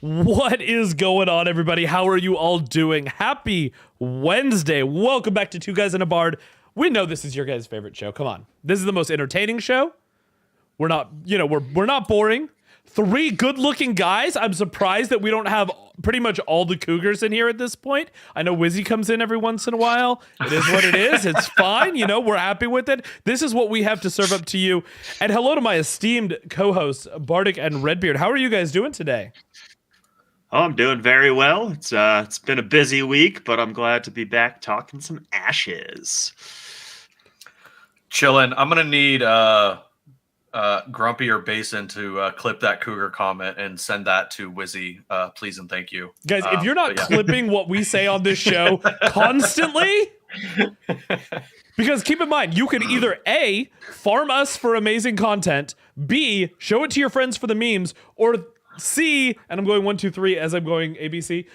What is going on, everybody? How are you all doing? Happy Wednesday. Welcome back to Two Guys in a Bard. We know this is your guys' favorite show. Come on. This is the most entertaining show. We're not, we're not boring. Three good-looking guys. I'm surprised that we don't have pretty much all the Cougars in here at this point. I know Wizzy comes in every once in a while. It is what it is. It's fine. We're happy with it. This is what we have to serve up to you. And hello to my esteemed co-hosts, Bardic and Redbeard. How are you guys doing today? Oh, I'm doing very well. It's been a busy week, but I'm glad to be back talking some Ashes. Chillin'. I'm gonna need Grumpy or Basin to clip that Cougar comment and send that to Wizzy, please and thank you. Guys, if you're not clipping what we say on this show constantly, because keep in mind, you could either A, farm us for amazing content, B, show it to your friends for the memes, or C, and I'm going 1, 2, 3 as I'm going ABC,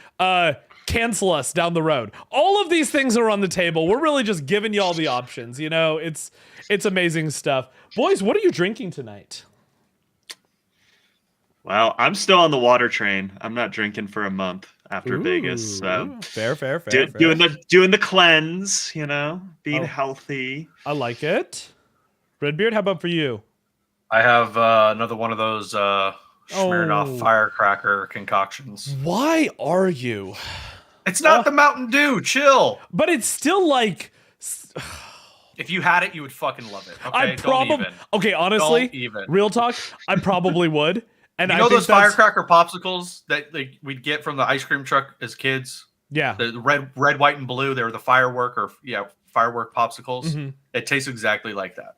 cancel us down the road. All of these things are on the table. We're really just giving you all the options. It's amazing stuff. Boys, what are you drinking tonight? Well, I'm still on the water train. I'm not drinking for a month after Vegas. So Fair. Doing the cleanse, being healthy. I like it. Redbeard, how about for you? I have another one of those Smirnoff firecracker concoctions. Why are you? It's not the Mountain Dew. Chill. But it's still like... If you had it, you would fucking love it. Okay, Okay, honestly, don't even. Real talk, I probably would. And you know those firecracker popsicles that we'd get from the ice cream truck as kids? Yeah. The red, white, and blue. They were the firework popsicles. Mm-hmm. It tastes exactly like that.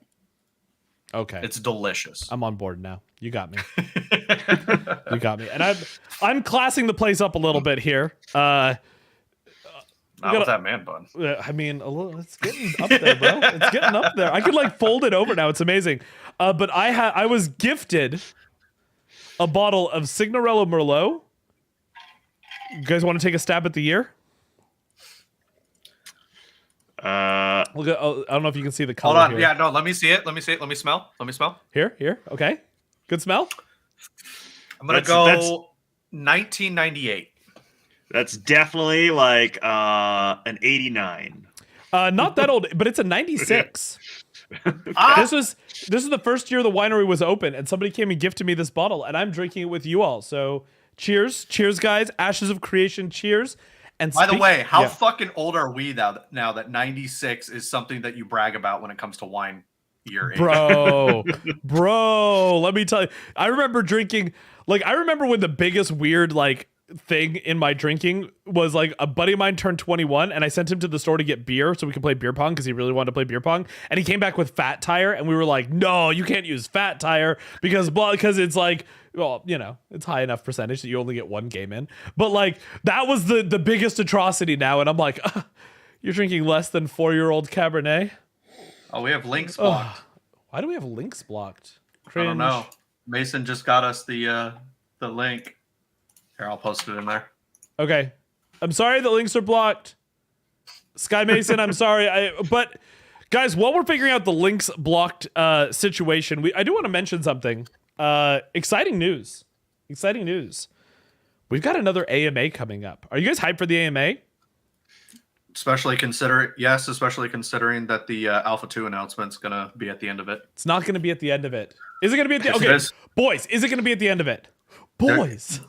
Okay. It's delicious. I'm on board now. You got me. You got me. And I'm classing the place up a little bit here. Not with that man bun. I mean, it's getting up there, bro. It's getting up there. I could fold it over now. It's amazing. But I was gifted a bottle of Signorello Merlot. You guys want to take a stab at the year? Look at, I don't know if you can see the color. Hold on. here. Yeah, no, let me see it. Let me see it. Let me smell. Here. Okay. Good smell. I'm going to go 1998. That's definitely like an 89. Not that old, but it's a 96. This is the first year the winery was open, and somebody came and gifted me this bottle, and I'm drinking it with you all. So cheers, guys! Ashes of Creation, cheers. And by the way, how fucking old are we now that 96 is something that you brag about when it comes to wine year age? Bro, let me tell you, I remember drinking. I remember when the biggest weird thing in my drinking was a buddy of mine turned 21 and I sent him to the store to get beer so we could play beer pong because he really wanted to play beer pong, and he came back with Fat Tire and we were like, no, you can't use Fat Tire because it's it's high enough percentage that you only get one game in, but that was the biggest atrocity now, and I'm like, you're drinking less than 4-year-old Cabernet. Oh, we have links blocked. Why do we have links blocked? Cringe. I don't know. Mason just got us the link. Here, I'll post it in there. Okay. I'm sorry the links are blocked. Sky Mason, I'm sorry. But guys, while we're figuring out the links blocked situation, I do want to mention something. Exciting news. We've got another AMA coming up. Are you guys hyped for the AMA? Especially considering that the Alpha 2 announcement's going to be at the end of it. It's not going to be at the end of it. Is it going to be at the end? Okay, boys, is it going to be at the end of it? Boys.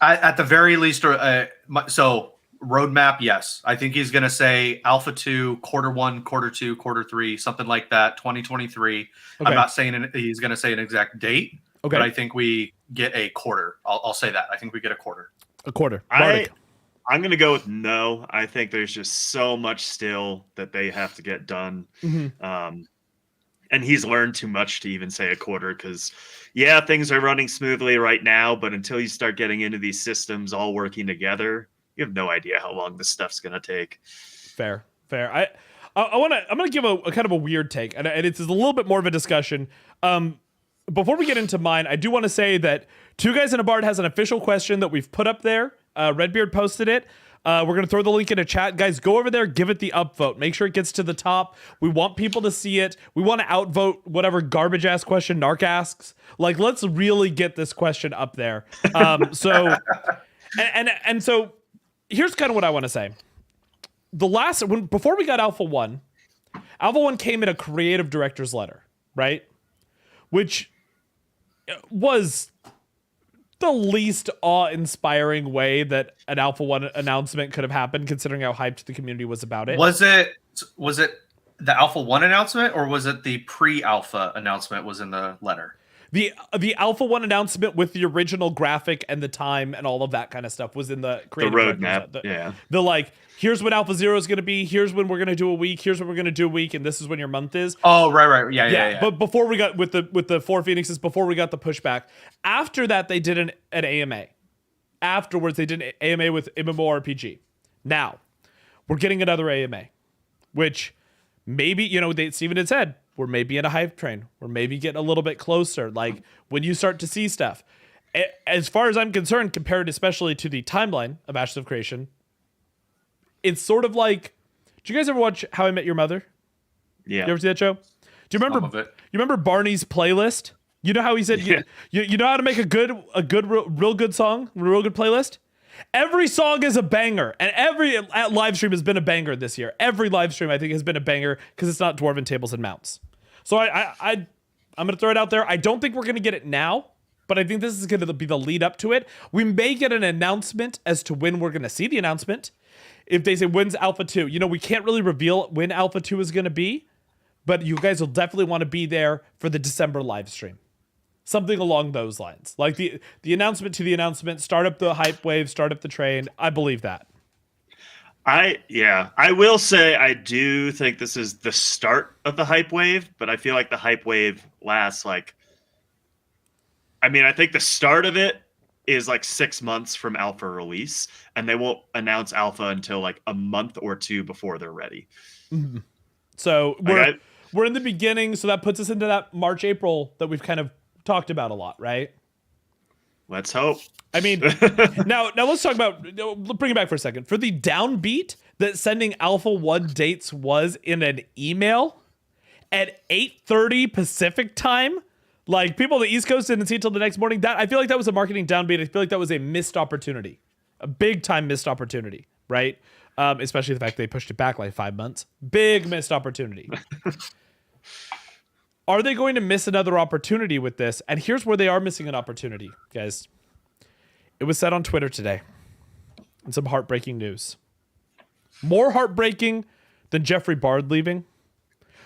At the very least, so roadmap, yes. I think he's going to say Alpha 2, quarter 1, quarter 2, quarter 3, something like that, 2023. Okay. I'm not saying he's going to say an exact date, but I think we get a quarter. I'll say that. I think we get a quarter. A quarter. I'm going to go with no. I think there's just so much still that they have to get done. Mm-hmm. And he's learned too much to even say a quarter because, things are running smoothly right now. But until you start getting into these systems all working together, you have no idea how long this stuff's going to take. Fair. I'm going to give a kind of a weird take, and it's a little bit more of a discussion. Before we get into mine, I do want to say that Two Guys in a Bard has an official question that we've put up there. Redbeard posted it. We're going to throw the link in a chat. Guys, go over there, give it the upvote. Make sure it gets to the top. We want people to see it. We want to outvote whatever garbage ass question Narc asks. Like, let's really get this question up there. So here's kind of what I want to say. Before we got Alpha 1 came in a creative director's letter, right? Which was the least awe-inspiring way that an Alpha 1 announcement could have happened, considering how hyped the community was about it. Was it the Alpha 1 announcement, or was it the pre-Alpha announcement was in the letter? The Alpha 1 announcement with the original graphic and the time and all of that kind of stuff was in the creative roadmap. The like, here's what Alpha 0 is going to be. Here's when we're going to do a week. Here's when we're going to do a week, and this is when your month is. Oh, right. Yeah. But before we got with the Four Phoenixes, before we got the pushback, after that they did an AMA. Afterwards they did an AMA with MMORPG. Now we're getting another AMA, which maybe Steven had said, we're maybe in a hype train. We're maybe getting a little bit closer. Like when you start to see stuff. As far as I'm concerned, compared especially to the timeline of Ashes of Creation, it's sort of like, did you guys ever watch How I Met Your Mother? Yeah. You ever see that show? Do you remember Barney's playlist? You know how he said, you know how to make a real good song, a real good playlist? Every song is a banger, and every live stream has been a banger this year. Every live stream, I think, has been a banger because it's not Dwarven Tables and Mounts. So I'm going to throw it out there. I don't think we're going to get it now, but I think this is going to be the lead up to it. We may get an announcement as to when we're going to see the announcement. If they say, when's Alpha 2? We can't really reveal when Alpha 2 is going to be, but you guys will definitely want to be there for the December live stream. Something along those lines. Like the announcement to the announcement, start up the hype wave, start up the train. I believe that. I will say I do think this is the start of the hype wave, but I feel like the hype wave lasts I think the start of it is like 6 months from Alpha release, and they won't announce Alpha until like a month or two before they're ready. Mm-hmm. So we're in the beginning, so that puts us into that March, April that we've kind of talked about a lot, right? Let's hope. I mean, now let's talk about, bring it back for a second. For the downbeat that sending Alpha 1 dates was in an email at 8:30 Pacific time, like people on the East Coast didn't see it till the next morning. I feel like that was a marketing downbeat. I feel like that was a missed opportunity, a big time missed opportunity, right? Especially the fact they pushed it back like 5 months. Big missed opportunity. Are they going to miss another opportunity with this? And here's where they are missing an opportunity, guys. It was said on Twitter today. And some heartbreaking news. More heartbreaking than Jeffrey Bard leaving.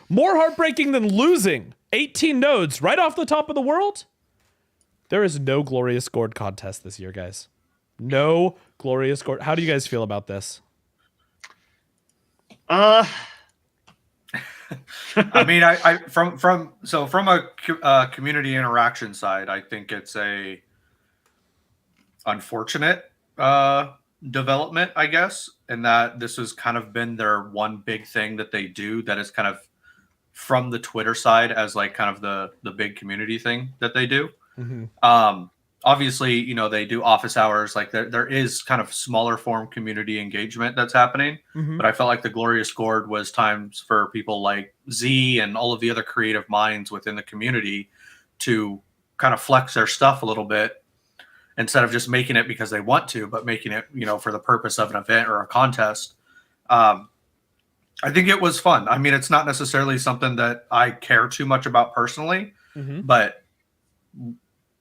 More heartbreaking than losing 18 nodes right off the top of the world. There is no Glorious Gourd contest this year, guys. No Glorious Gourd. How do you guys feel about this? I mean, from a community interaction side, I think it's a unfortunate development, I guess, in that this has kind of been their one big thing that they do that is kind of from the Twitter side as like kind of the big community thing that they do. Mm-hmm. Obviously, they do office hours. Like there is kind of smaller form community engagement that's happening. Mm-hmm. But I felt like the Glorious Gourd was times for people like Z and all of the other creative minds within the community to kind of flex their stuff a little bit instead of just making it because they want to, but making it, for the purpose of an event or a contest. I think it was fun. I mean, it's not necessarily something that I care too much about personally, mm-hmm. but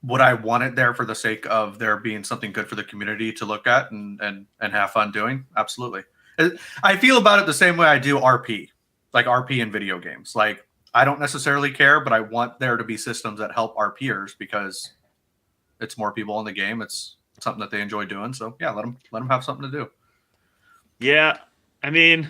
would I want it there for the sake of there being something good for the community to look at and have fun doing? Absolutely. I feel about it the same way I do RP, like RP in video games. Like I don't necessarily care, but I want there to be systems that help RPers because it's more people in the game. It's something that they enjoy doing. So yeah, let them have something to do. Yeah. I mean,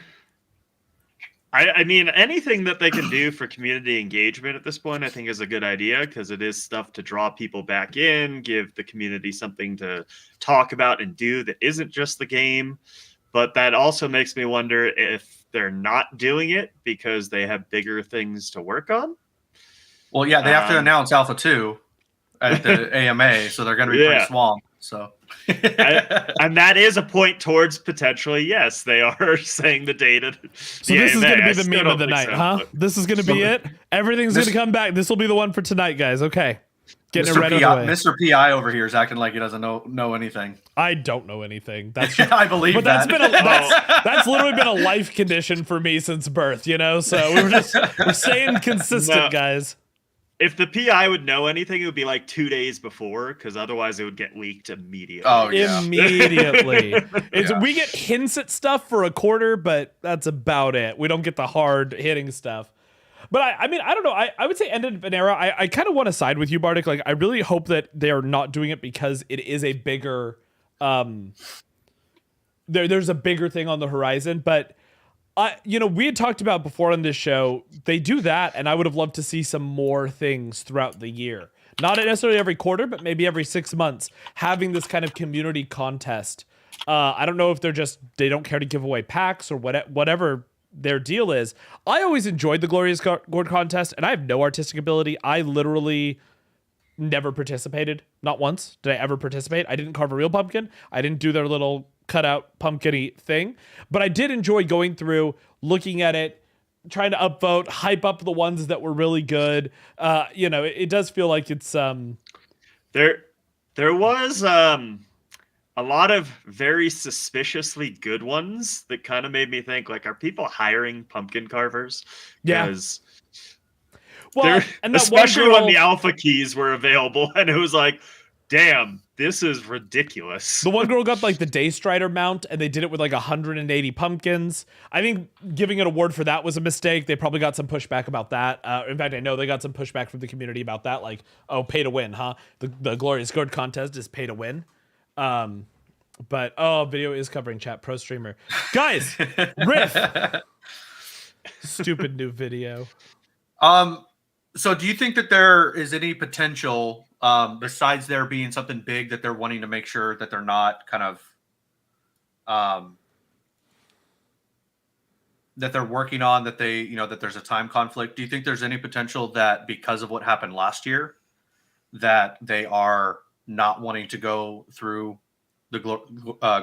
anything that they can do for community engagement at this point, I think is a good idea because it is stuff to draw people back in, give the community something to talk about and do that isn't just the game. But that also makes me wonder if they're not doing it because they have bigger things to work on. Well, yeah, they have to announce Alpha 2 at the AMA, so they're going to be pretty swamped. So And that is a point towards potentially, yes, they are saying the data. So this is going to be the meme of the night, huh? This is going to be it. Everything's going to come back. This will be the one for tonight, guys. Okay. Getting it right away. Mr. PI over here is acting like he doesn't know anything. I don't know anything. That's I believe but that. That's literally been a life condition for me since birth, you know? So we're staying consistent, guys. If the PI would know anything, it would be like 2 days before, because otherwise it would get leaked immediately. Oh, yeah. Immediately. We get hints at stuff for a quarter, but that's about it. We don't get the hard hitting stuff. But I mean, I don't know. I would say end of an era. I kind of want to side with you, Bardic. Like, I really hope that they are not doing it because it is a bigger, there's a bigger thing on the horizon. But we had talked about before on this show, they do that, and I would have loved to see some more things throughout the year. Not necessarily every quarter, but maybe every 6 months, having this kind of community contest. I don't know if they don't care to give away packs or whatever their deal is. I always enjoyed the Glorious Gourd contest, and I have no artistic ability. I literally never participated. Not once did I ever participate. I didn't carve a real pumpkin. I didn't do their little cutout pumpkin-y thing. But I did enjoy going through, looking at it, trying to upvote, hype up the ones that were really good. It does feel like it's there was a lot of very suspiciously good ones that kind of made me think, like, are people hiring pumpkin carvers? Yeah. Well, and especially when the alpha keys were available, and it was like, damn, this is ridiculous. The one girl got like the Day Strider mount, and they did it with like 180 pumpkins. I think giving an award for that was a mistake. They probably got some pushback about that. In fact, I know they got some pushback from the community about that. Like, oh, pay to win, huh? The Glorious Gourd contest is pay to win. But video is covering chat. Pro streamer, guys. Riff. Stupid new video. So do you think that there is any potential, besides there being something big that they're wanting to make sure that they're not kind of, that they're working on, that they, that there's a time conflict? Do you think there's any potential that because of what happened last year, that they are not wanting to go through the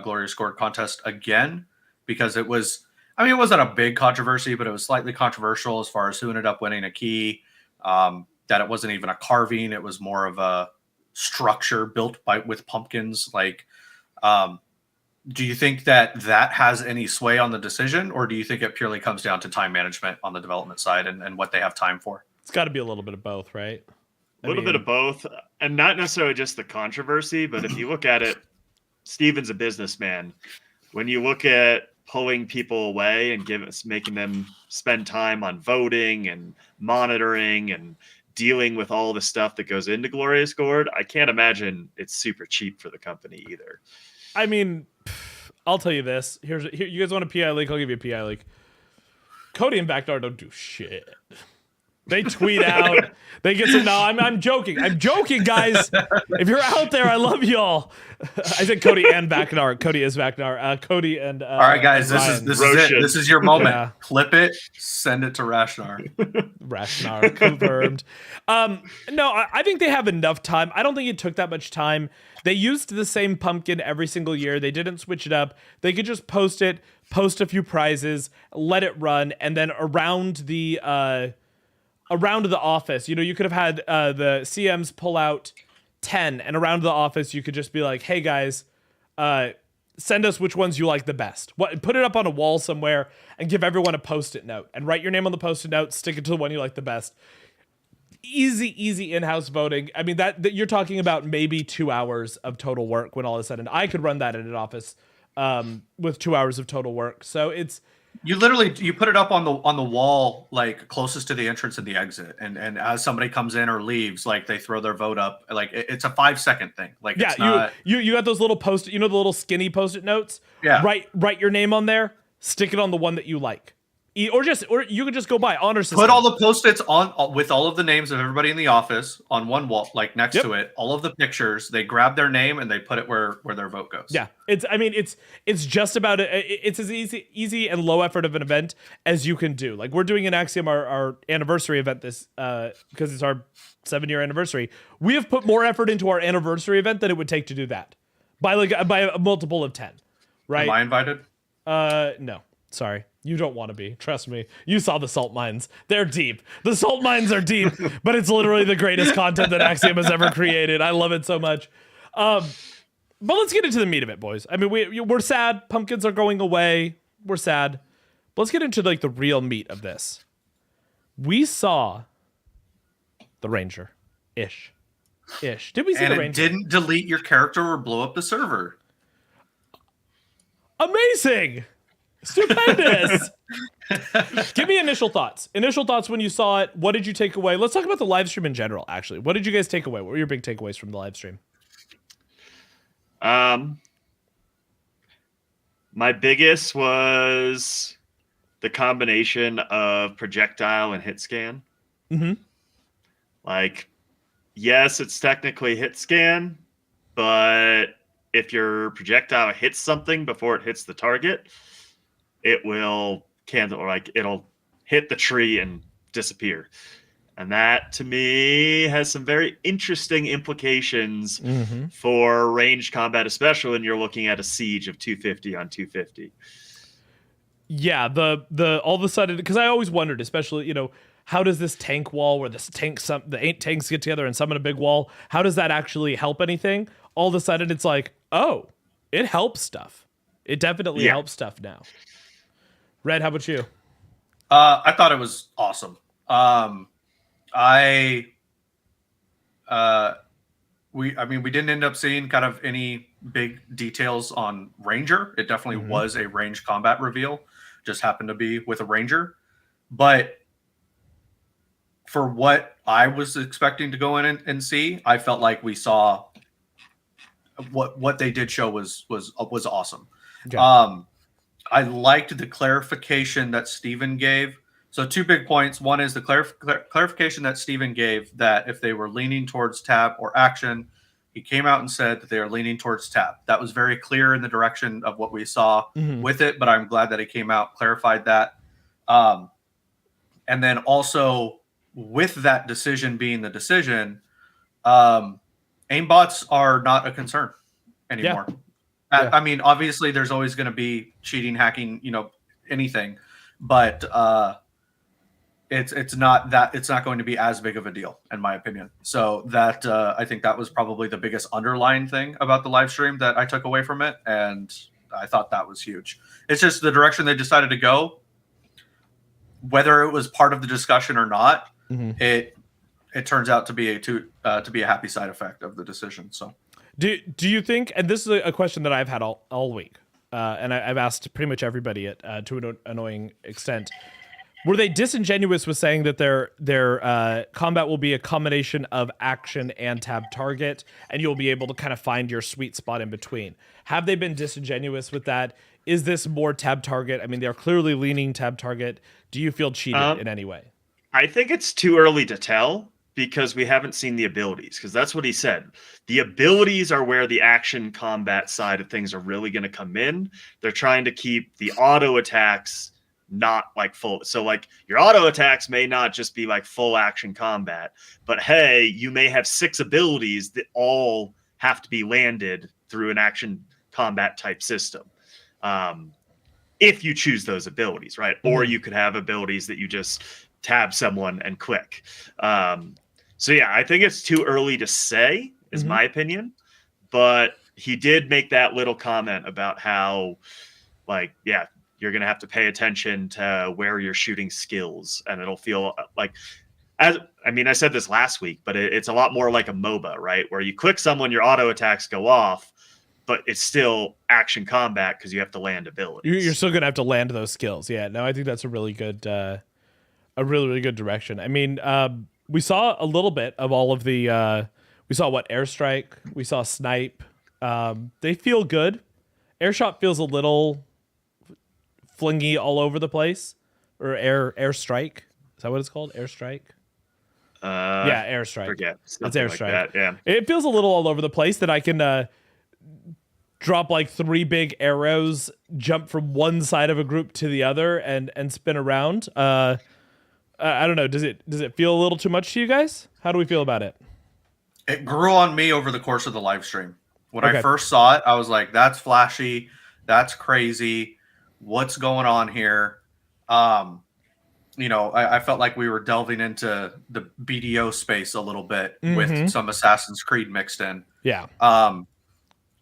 Glorious Gourd contest again? Because it wasn't a big controversy, but it was slightly controversial as far as who ended up winning a key. That it wasn't even a carving; it was more of a structure built with pumpkins. Like, do you think that has any sway on the decision, or do you think it purely comes down to time management on the development side and what they have time for? It's got to be a little bit of both, right? A little bit of both, and not necessarily just the controversy, but if you look at it, Steven's a businessman. When you look at pulling people away and making them spend time on voting and monitoring and dealing with all the stuff that goes into Glorious Gourd, I can't imagine it's super cheap for the company either. I mean, I'll tell you this. Here, you guys want a PI leak? I'll give you a PI leak. Cody and Backdoor don't do shit. They tweet out. They get some. No, I'm joking. I'm joking, guys. If you're out there, I love y'all. I said Cody and Vaknar. Cody is Vaknar. Cody and. All right, guys. This is it. This is your moment. Yeah. Clip it. Send it to Rashnar. Rashnar confirmed. No, I think they have enough time. I don't think it took that much time. They used the same pumpkin every single year. They didn't switch it up. They could just post a few prizes, let it run, and then around the office, you could have had the CMs pull out 10, and around the office you could just be like, hey guys, send us which ones you like the best. Put it up on a wall somewhere and give everyone a post-it note and write your name on the post-it note, stick it to the one you like the best. Easy in-house voting. I mean, that you're talking about maybe 2 hours of total work when all is said and I could run that in an office with 2 hours of total work. So it's you put it up on the wall, like closest to the entrance and the exit, and as somebody comes in or leaves, like they throw their vote up. Like it's a 5-second thing. Like yeah, it's not... you got those little the little skinny post-it notes. Yeah, write your name on there, stick it on the one that you like. Or you could just go by honor system. Put all the post-its on with all of the names of everybody in the office on one wall, like next to it. All of the pictures. They grab their name and they put it where their vote goes. Yeah, it's just about it. It's as easy and low effort of an event as you can do. Like we're doing an Axiom our anniversary event this because it's our 7-year anniversary. We have put more effort into our anniversary event than it would take to do that. by a multiple of 10, right? Am I invited? No, sorry. You don't want to be. Trust me. You saw the salt mines. They're deep. The salt mines are deep, but it's literally the greatest content that Axiom has ever created. I love it so much. But let's get into the meat of it, boys. I mean, we're sad. Pumpkins are going away. We're sad. But let's get into like the real meat of this. We saw the Ranger. Ish. Did we see And the it Ranger? didn't delete your character or blow up the server. Amazing. Stupendous. Give me initial thoughts. Initial thoughts when you saw it. What did you take away? Let's talk about the live stream in general, actually. What did you guys take away? What were your big takeaways from the live stream? My biggest was the combination of projectile and hit scan. Mm-hmm. Like, yes, it's technically hit scan, but if your projectile hits something before it hits the target, it will it'll hit the tree and disappear. And that to me has some very interesting implications for ranged combat, especially when you're looking at a siege of 250 on 250. Yeah, the all of a sudden, because I always wondered, especially, how does this tank wall where the 8 tanks get together and summon a big wall, how does that actually help anything? All of a sudden it's like, oh, it helps stuff. It definitely helps stuff now. Red, how about you? I thought it was awesome. We didn't end up seeing kind of any big details on Ranger. It definitely was a ranged combat reveal. Just happened to be with a Ranger. But for what I was expecting to go in and see, I felt like we saw what they did show was awesome. Okay. I liked the clarification that Steven gave. So 2 big points. One is the clarification that Steven gave that if they were leaning towards tab or action, he came out and said that they are leaning towards tab. That was very clear in the direction of what we saw with it, but I'm glad that he came out, clarified that. And then also with that decision being the decision, aimbots are not a concern anymore. Yeah. I mean, obviously there's always going to be cheating, hacking, anything, but it's not going to be as big of a deal in my opinion. So that I think that was probably the biggest underlying thing about the live stream that I took away from it, and I thought that was huge. It's just the direction they decided to go, whether it was part of the discussion or not. It turns out to be a happy side effect of the decision. So. Do you think, and this is a question that I've had all week, and I've asked pretty much everybody to an annoying extent, were they disingenuous with saying that their combat will be a combination of action and tab target, and you'll be able to kind of find your sweet spot in between? Have they been disingenuous with that? Is this more tab target? I mean, they're clearly leaning tab target. Do you feel cheated in any way? I think it's too early to tell, because we haven't seen the abilities, because that's what he said. The abilities are where the action combat side of things are really going to come in. They're trying to keep the auto attacks not like full. So like your auto attacks may not just be like full action combat, but hey, you may have 6 abilities that all have to be landed through an action combat type system. If you choose those abilities, right? Or you could have abilities that you just tab someone and click. So yeah, I think it's too early to say, is my opinion. But he did make that little comment about how, like, yeah, you're going to have to pay attention to where you're shooting skills, and it'll feel like, I said this last week, but it's a lot more like a MOBA, right? Where you click someone, your auto attacks go off, but it's still action combat because you have to land abilities. You're still going to have to land those skills. Yeah, no, I think that's a really good, really good direction. I mean, we saw a little bit of all of the, we saw airstrike, we saw snipe. They feel good. Airshot feels a little flingy all over the place, or airstrike. Is that what it's called? Airstrike. Yeah, airstrike. Forget. It's airstrike. Like that, yeah. It feels a little all over the place that I can drop like 3 big arrows, jump from one side of a group to the other, and spin around. I don't know. Does it feel a little too much to you guys? How do we feel about it? It grew on me over the course of the live stream. When I first saw it, I was like, "That's flashy. That's crazy. What's going on here?" I felt like we were delving into the BDO space a little bit with some Assassin's Creed mixed in. Yeah.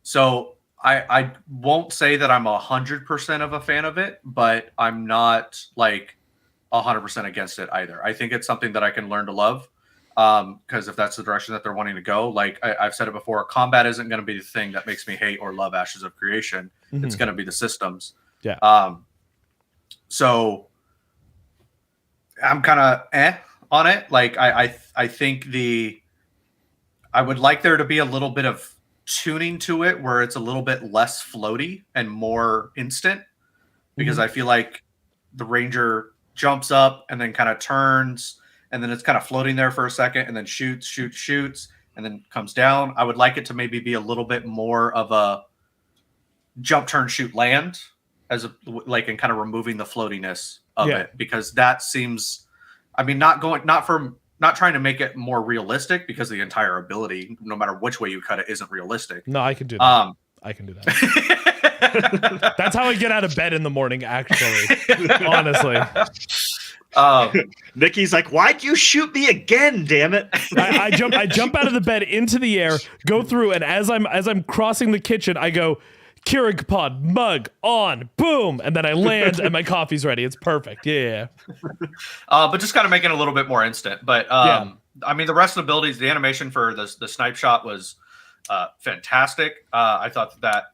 So I won't say that I'm 100% of a fan of it, but I'm not like 100% against it either. I think it's something that I can learn to love. Because if that's the direction that they're wanting to go, like I've said it before, combat isn't going to be the thing that makes me hate or love Ashes of Creation. It's going to be the systems. Yeah. So I'm kind of on it. Like I think I would like there to be a little bit of tuning to it where it's a little bit less floaty and more instant, because I feel like the Ranger jumps up and then kind of turns, and then it's kind of floating there for a second and then shoots, and then comes down. I would like it to maybe be a little bit more of a jump, turn, shoot, land, and kind of removing the floatiness of it, because that seems, I mean, not trying to make it more realistic, because the entire ability, no matter which way you cut it, isn't realistic. No, I can do that. I can do that. That's how I get out of bed in the morning, actually. Honestly. Nikki's like, "Why'd you shoot me again? Damn it!" I jump out of the bed into the air, go through, and as I'm crossing the kitchen, I go, Keurig pod, mug, on, boom, and then I land and my coffee's ready. It's perfect. Yeah. But just kind of making it a little bit more instant. But I mean, the rest of the abilities, the animation for the snipe shot was fantastic. I thought that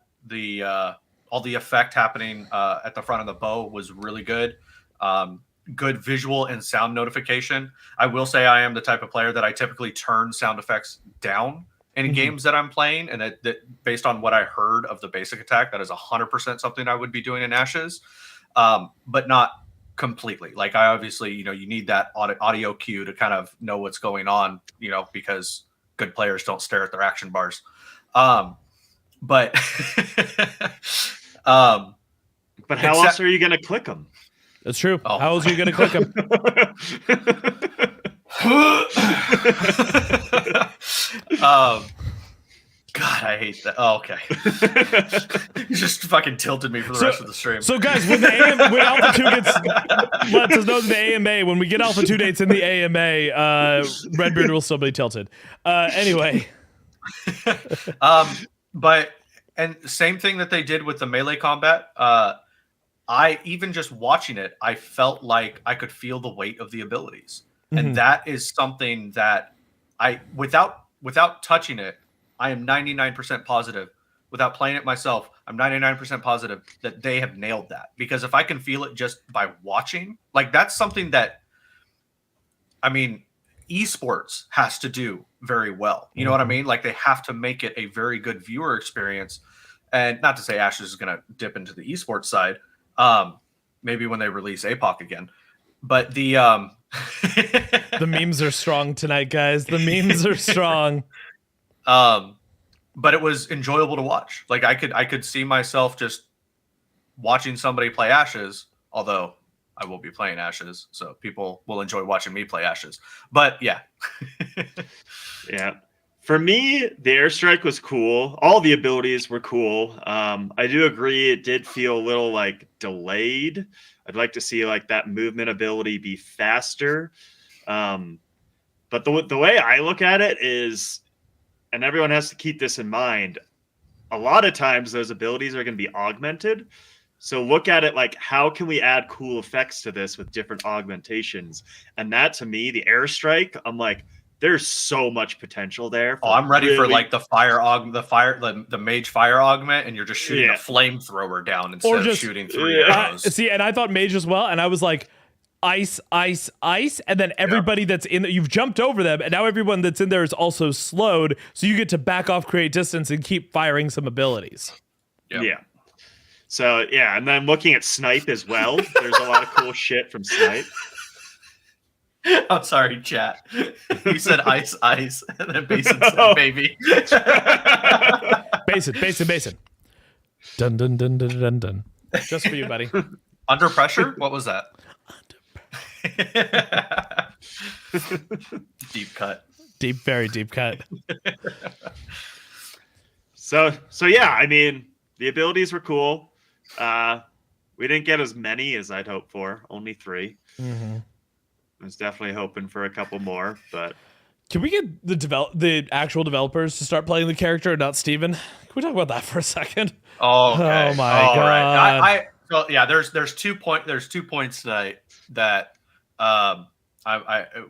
all the effect happening at the front of the bow was really good. Good visual and sound notification. I will say I am the type of player that I typically turn sound effects down in games that I'm playing, and that based on what I heard of the basic attack, that is 100% something I would be doing in Ashes, but not completely. Like I obviously, you need that audio cue to kind of know what's going on, because good players don't stare at their action bars. But how else are you going to click them? That's true. Oh. How else are you going to click them? God, I hate that. Oh, okay. You just fucking tilted me for the rest of the stream. So, guys, when Alpha 2 lets us know the AMA, when we get Alpha 2 dates in the AMA, Redbeard will still be tilted. Anyway. And same thing that they did with the melee combat. Even just watching it, I felt like I could feel the weight of the abilities. And that is something that without touching it, I am 99% positive. Without playing it myself, I'm 99% positive that they have nailed that. Because if I can feel it just by watching, like that's something that, I mean, esports has to do very well. You know what I mean? Like they have to make it a very good viewer experience. And not to say Ashes is going to dip into the esports side. Maybe when they release APOC again. But the memes are strong tonight, guys. The memes are strong. But it was enjoyable to watch. Like I could see myself just watching somebody play Ashes, although I will be playing Ashes, so people will enjoy watching me play Ashes. But yeah. Yeah. For me, the airstrike was cool. All the abilities were cool. I do agree it did feel a little like delayed. I'd like to see like that movement ability be faster. But the way I look at it is, and everyone has to keep this in mind, a lot of times those abilities are going to be augmented. So look at it like, how can we add cool effects to this with different augmentations? And that, to me, the airstrike, I'm like, there's so much potential there. Oh, I'm ready for like the mage fire augment, and you're just shooting a flamethrower down instead of shooting 3 arrows. See, and I thought mage as well, and I was like, ice, ice, ice, and then everybody that's in there, you've jumped over them, and now everyone that's in there is also slowed, so you get to back off, create distance, and keep firing some abilities. Yeah. So, yeah, and then looking at Snipe as well, there's a lot of cool shit from Snipe. I'm sorry, chat. You said ice, ice, and then Basin said baby. Basin. Dun, dun, dun, dun, dun, dun. Just for you, buddy. Under pressure? What was that? Deep cut. Very deep cut. So yeah, I mean, the abilities were cool. We didn't get as many as I'd hoped for. Only 3. Mm-hmm. I was definitely hoping for a couple more, but Can we get the actual developers to start playing the character and not Steven? Can we talk about that for a second? Oh, okay. Oh my All right. god. So yeah, there's 2 points tonight that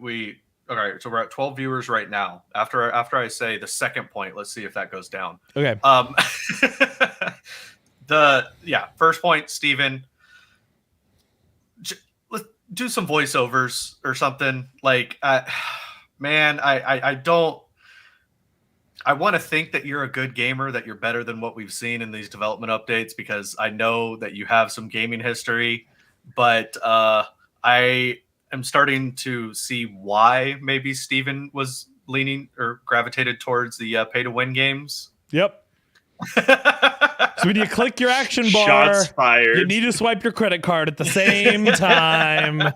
we all right. So we're at 12 viewers right now. After I say the second point, let's see if that goes down. Okay. First point, Steven. Let's do some voiceovers or something. Like, man, I don't. I want to think that you're a good gamer, that you're better than what we've seen in these development updates, because I know that you have some gaming history, but I am starting to see why maybe Steven was leaning or gravitated towards the pay-to-win games. Yep. So when you click your action bar, shots fired. you need to swipe your credit card at the same time.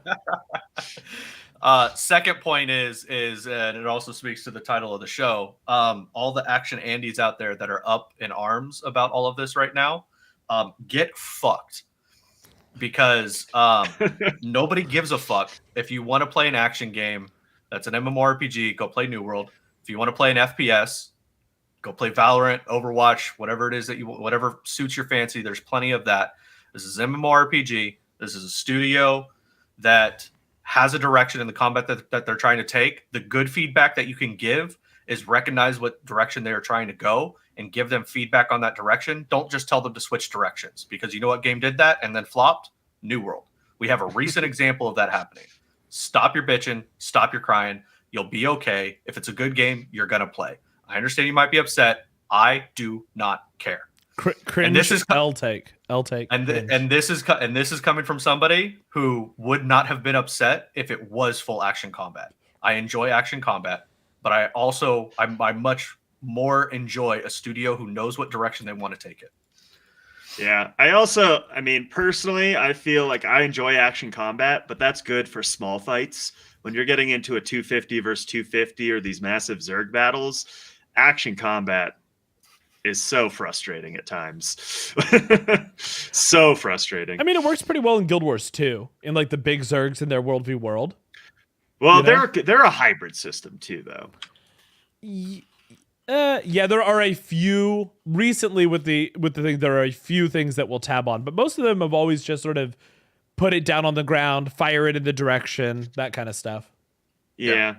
Second point is, and it also speaks to the title of the show. All the action Andys out there that are up in arms about all of this right now, get fucked, because nobody gives a fuck. If you want to play an action game that's an MMORPG, go play New World. If you want to play an FPS, go play Valorant, Overwatch, whatever it is that whatever suits your fancy. There's plenty of that. This is MMORPG. This is a studio that has a direction in the combat that they're trying to take. The good feedback that you can give is recognize what direction they are trying to go and give them feedback on that direction. Don't just tell them to switch directions, because you know what game did that and then flopped? New World. We have a recent example of that happening. Stop your bitching. Stop your crying. You'll be okay. If it's a good game, you're going to play. I understand you might be upset. I do not care. Cringe. And this is L take. And this is coming from somebody who would not have been upset if it was full action combat. I enjoy action combat, but I much more enjoy a studio who knows what direction they want to take it. Yeah, I mean, personally, I feel like I enjoy action combat, but that's good for small fights. When you're getting into a 250 versus 250 or these massive Zerg battles, action combat is so frustrating at times. So frustrating. I mean, it works pretty well in Guild Wars too, in like the big Zergs in their World v World. Well, they're a hybrid system too, though. Yeah, there are a few recently with the thing. There are a few things that we'll tab on, but most of them have always just sort of put it down on the ground, fire it in the direction, that kind of stuff. Yeah.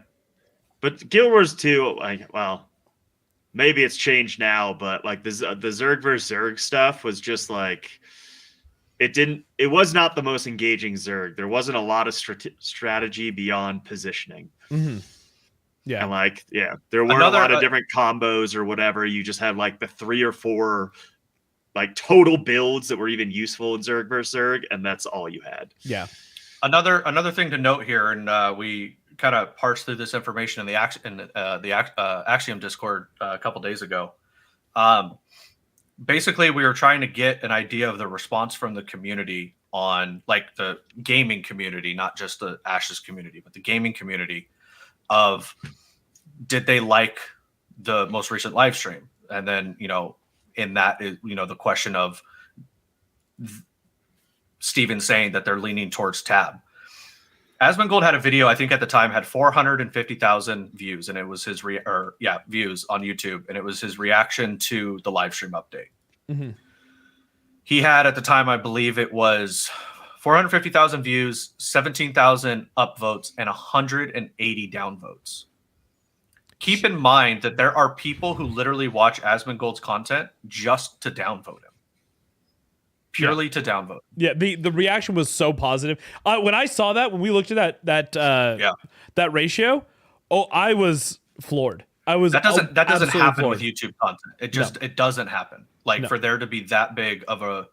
But Guild Wars 2, like, well, maybe it's changed now, but like the Zerg versus Zerg stuff was just like, it was not the most engaging Zerg. There wasn't a lot of strategy beyond positioning. Mm-hmm. Yeah. And there weren't a lot of different combos or whatever. You just had like the 3 or 4 like total builds that were even useful in Zerg versus Zerg, and that's all you had. Yeah. Another thing to note here, and we kind of parsed through this information in the Axiom Discord a couple days ago. Basically, we were trying to get an idea of the response from the community on, like, the gaming community, not just the Ashes community, but the gaming community, of did they like the most recent live stream? And then, in that is, the question of Steven saying that they're leaning towards Tab. Asmongold had a video, I think at the time had 450,000 views, and it was his views on YouTube, and it was his reaction to the live stream update. Mm-hmm. He had at the time, I believe it was 450,000 views, 17,000 upvotes, and 180 downvotes. Keep in mind that there are people who literally watch Asmongold's content just to downvote him. Purely to downvote. Yeah, the reaction was so positive. When I saw that, when we looked at that ratio, I was floored. That doesn't happen floored. with YouTube content. It doesn't happen. For there to be that big of a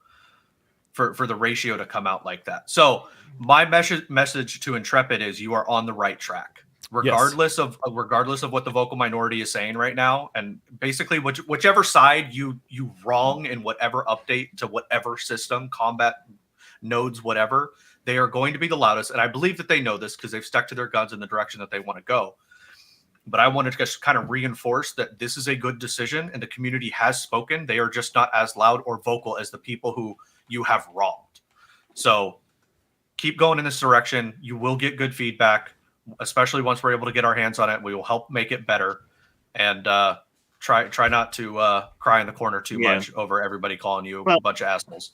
for the ratio to come out like that. So my message to Intrepid is you are on the right track. Regardless of what the vocal minority is saying right now, and basically whichever side you wrong in whatever update to whatever system, combat nodes, whatever, they are going to be the loudest. And I believe that they know this because they've stuck to their guns in the direction that they want to go. But I want to just kind of reinforce that this is a good decision and the community has spoken. They are just not as loud or vocal as the people who you have wronged. So keep going in this direction. You will get good feedback, especially once we're able to get our hands on it. We will help make it better. And try not to cry in the corner too much over everybody calling you a bunch of assholes.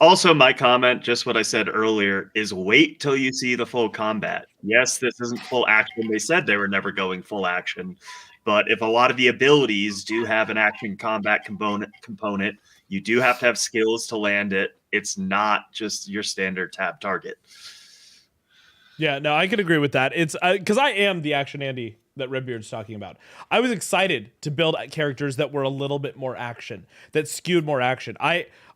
Also, my comment, just what I said earlier, is wait till you see the full combat. Yes, this isn't full action. They said they were never going full action. But if a lot of the abilities do have an action combat component, you do have to have skills to land it. It's not just your standard tab target. Yeah, no, I can agree with that. It's because I am the action Andy that Redbeard's talking about. I was excited to build characters that were a little bit more action, that skewed more action.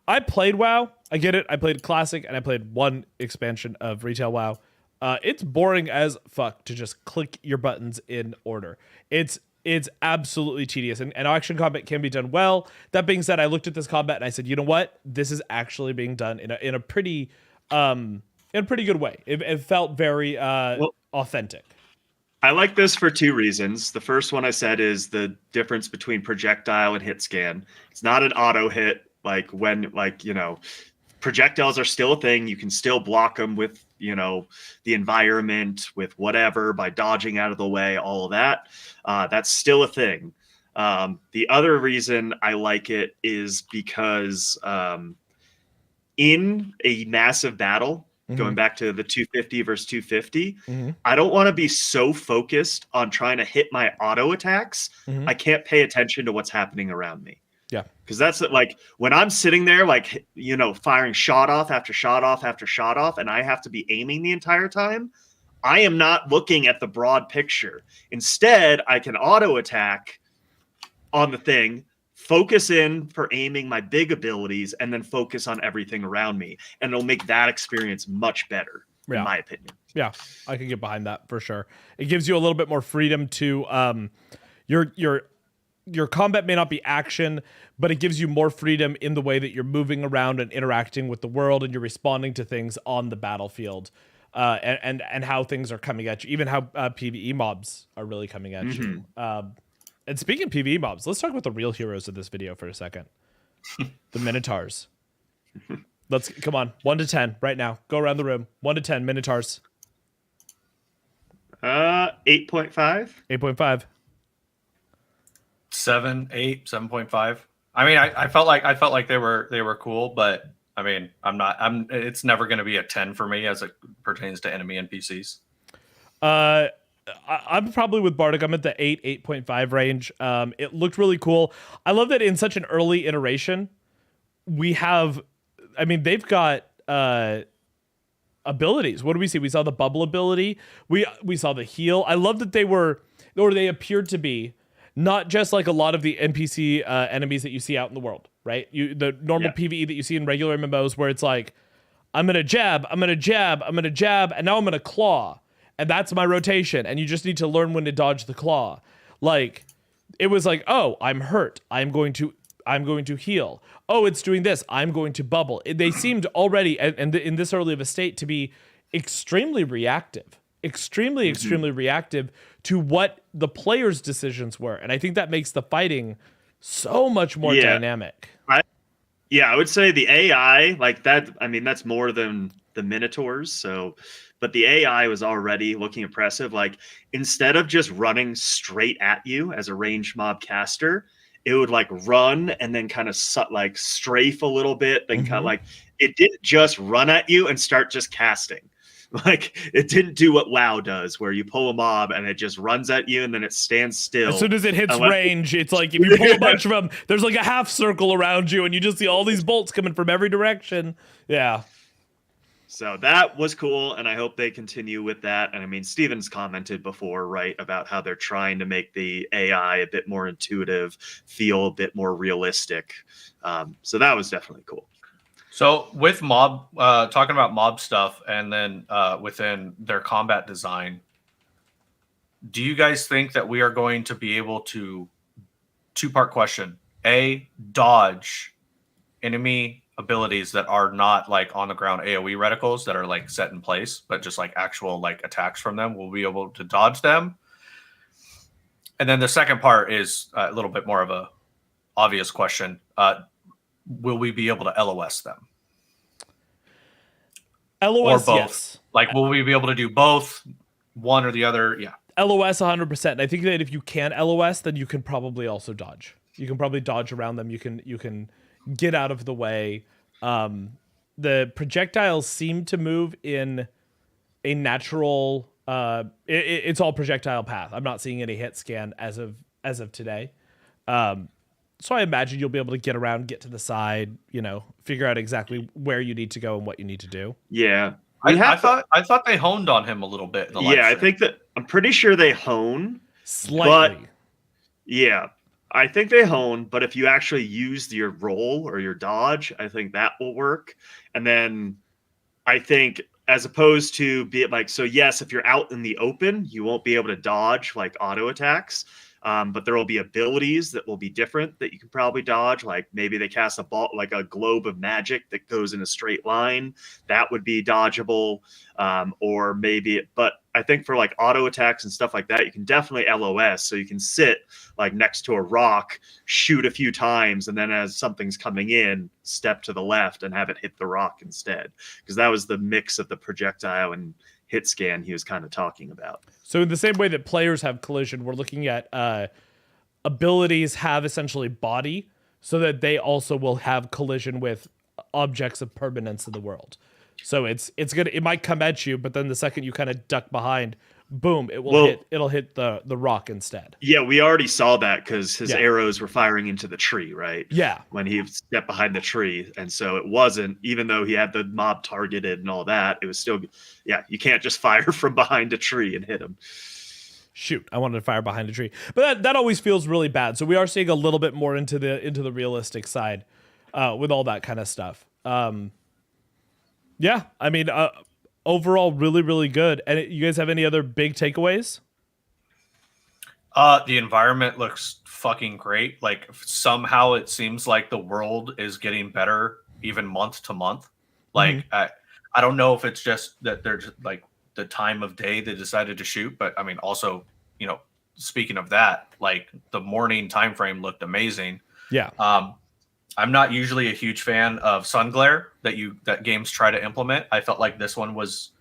I played WoW. I get it. I played Classic and I played one expansion of Retail WoW. It's boring as fuck to just click your buttons in order. It's absolutely tedious, and action combat can be done well. That being said, I looked at this combat and I said, you know what? This is actually being done in a pretty good way. It felt very authentic. I like this for two reasons. The first one I said is the difference between projectile and hit scan. It's not an auto hit. Like when, projectiles are still a thing. You can still block them with, the environment, with whatever, by dodging out of the way, all of that. That's still a thing. The other reason I like it is because in a massive battle, going back to the 250 versus 250, I don't want to be so focused on trying to hit my auto attacks. I can't pay attention to what's happening around me. Yeah. Because that's like when I'm sitting there, firing shot off after shot off after shot off, and I have to be aiming the entire time, I am not looking at the broad picture. Instead, I can auto attack on the thing, focus in for aiming my big abilities, and then focus on everything around me. And it'll make that experience much better, in my opinion. Yeah, I can get behind that for sure. It gives you a little bit more freedom to your combat may not be action, but it gives you more freedom in the way that you're moving around and interacting with the world, and you're responding to things on the battlefield, and how things are coming at you, even how PvE mobs are really coming at you. And speaking of PvE mobs, let's talk about the real heroes of this video for a second. The Minotaurs. Come on, 1 to 10 right now. Go around the room. 1 to 10 Minotaurs. 8.5. 8.5. 7, 8, 7.5. I mean, I felt like they were cool, but I mean, it's never going to be a 10 for me as it pertains to enemy NPCs. I'm probably with Bardic. I'm at the 8.5 range. It looked really cool. I love that in such an early iteration, they've got abilities. What do we see? We saw the bubble ability. We saw the heal. I love that they appeared to be not just like a lot of the NPC enemies that you see out in the world, right? The normal PvE that you see in regular MMOs where it's like, I'm going to jab, I'm going to jab, I'm going to jab, and now I'm going to claw. And that's my rotation. And you just need to learn when to dodge the claw. Like, it was like, oh, I'm hurt. I'm going to heal. Oh, it's doing this. I'm going to bubble. They seemed already, and in this early of a state, to be extremely reactive. Extremely reactive to what the players' decisions were. And I think that makes the fighting so much more dynamic. I would say the AI, like that, I mean, that's more than the Minotaurs. So, but the AI was already looking impressive. Like, instead of just running straight at you as a ranged mob caster, it would like run and then kind of like strafe a little bit. Then kind of like, it didn't just run at you and start just casting. Like, it didn't do what WoW does, where you pull a mob and it just runs at you and then it stands still. As soon as it hits range, it's like if you pull a bunch of them, there's like a half circle around you and you just see all these bolts coming from every direction. Yeah. So that was cool, and I hope they continue with that. And I mean, Steven's commented before, right, about how they're trying to make the AI a bit more intuitive, feel a bit more realistic. So that was definitely cool. So with mob, talking about mob stuff, and then within their combat design, do you guys think that we are going to be able to, two-part question, A, dodge enemy abilities that are not like on the ground AoE reticles that are like set in place, but just like actual like attacks from them? Will we be able to dodge them? And then the second part is a little bit more of a obvious question. Will we be able to LOS them? LOS, or both? yes. Like, will we be able to do both, one or the other? Yeah. LOS 100%. I think that if you can LOS, then you can probably also dodge. You can probably dodge around them. You can get out of the way. The projectiles seem to move in a natural. It's all projectile path. I'm not seeing any hit scan as of today. So I imagine you'll be able to get around, get to the side, figure out exactly where you need to go and what you need to do. Yeah. I thought they honed on him a little bit in the live I stream. think that I'm pretty sure they hone slightly. But yeah, I think they hone, but if you actually use your roll or your dodge, I think that will work. And then I think as opposed to be it like, so yes, if you're out in the open, you won't be able to dodge like auto attacks. But there will be abilities that will be different that you can probably dodge. Like maybe they cast a ball, like a globe of magic that goes in a straight line. That would be dodgeable. Or maybe, but I think for like auto attacks and stuff like that, you can definitely LOS. So you can sit like next to a rock, shoot a few times, and then as something's coming in, step to the left and have it hit the rock instead. Because that was the mix of the projectile and hit scan he was kind of talking about. So in the same way that players have collision, we're looking at abilities have essentially body, so that they also will have collision with objects of permanence in the world. So it might come at you, but then the second you kind of duck behind, boom, it'll hit the rock instead. Yeah, we already saw that because his arrows were firing into the tree, right? Yeah. When he stepped behind the tree. And so it wasn't, even though he had the mob targeted and all that, it was still, you can't just fire from behind a tree and hit him. Shoot, I wanted to fire behind a tree. But that always feels really bad. So we are seeing a little bit more into the realistic side with all that kind of stuff. Yeah, I mean, overall, really, really good. And you guys have any other big takeaways? The environment looks fucking great. Like somehow it seems like the world is getting better even month to month. Like I don't know if it's just that they're just like the time of day they decided to shoot, but I mean also, speaking of that, like the morning time frame looked amazing. Yeah. I'm not usually a huge fan of sun glare that games try to implement. I felt like this one was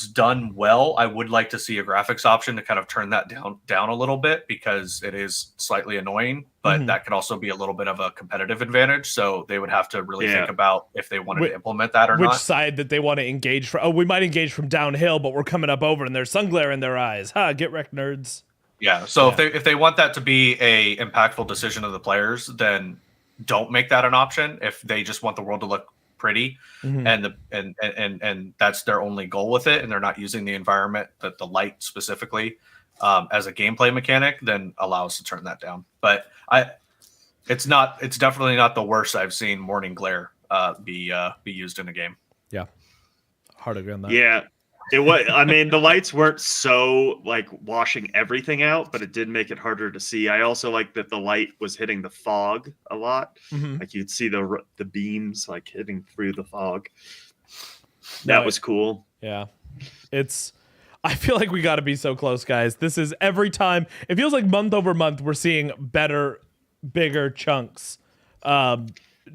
done well. I would like to see a graphics option to kind of turn that down a little bit because it is slightly annoying, but that could also be a little bit of a competitive advantage. So they would have to really think about if they wanted to implement that or not. Which side that they want to engage from. Oh, we might engage from downhill, but we're coming up over and there's sun glare in their eyes. Get wrecked, nerds. Yeah. So if they want that to be a impactful decision of the players, then don't make that an option. If they just want the world to look pretty and that's their only goal with it, and they're not using the environment, that the light specifically as a gameplay mechanic, then allow us to turn that down. But it's definitely not the worst I've seen morning glare be used in a game. Yeah, hard to agree on that. Yeah, it was. I mean, the lights weren't so like washing everything out, but it did make it harder to see. I also like that the light was hitting the fog a lot. Like you'd see the beams like hitting through the fog. That was cool. Yeah, I feel like we got to be so close, guys. This is every time. It feels like month over month we're seeing better, bigger chunks,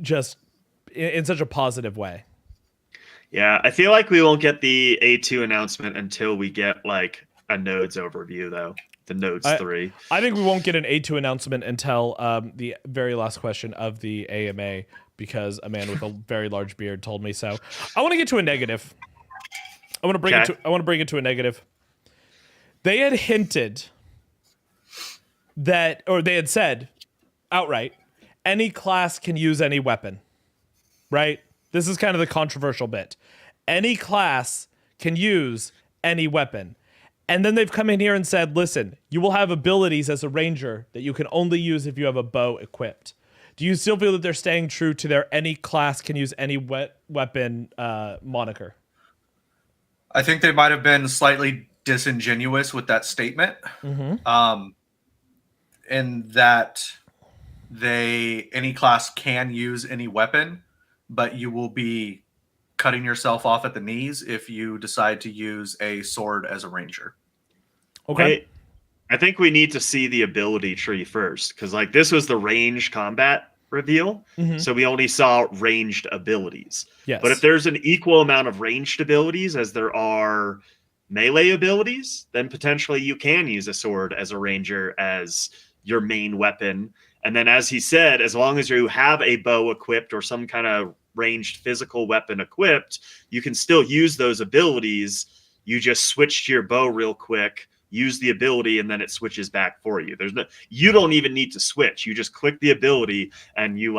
just in such a positive way. Yeah, I feel like we won't get the A2 announcement until we get like a nodes overview, though. The nodes 3. I think we won't get an A2 announcement until the very last question of the AMA, because a man with a very large beard told me so. I want to get to a negative. I want to bring it to a negative. They had hinted that, or they had said outright, any class can use any weapon, right? This is kind of the controversial bit. Any class can use any weapon. And then they've come in here and said, listen, you will have abilities as a ranger that you can only use if you have a bow equipped. Do you still feel that they're staying true to their any class can use any weapon moniker? I think they might have been slightly disingenuous with that statement. In that any class can use any weapon, but you will be cutting yourself off at the knees if you decide to use a sword as a ranger. Okay. I think we need to see the ability tree first, because like this was the ranged combat reveal, so we only saw ranged abilities. Yes. But if there's an equal amount of ranged abilities as there are melee abilities, then potentially you can use a sword as a ranger as your main weapon. And then, as he said, as long as you have a bow equipped or some kind of ranged physical weapon equipped, you can still use those abilities. You just switch to your bow real quick, use the ability, and then it switches back for you. You don't even need to switch. You just click the ability and you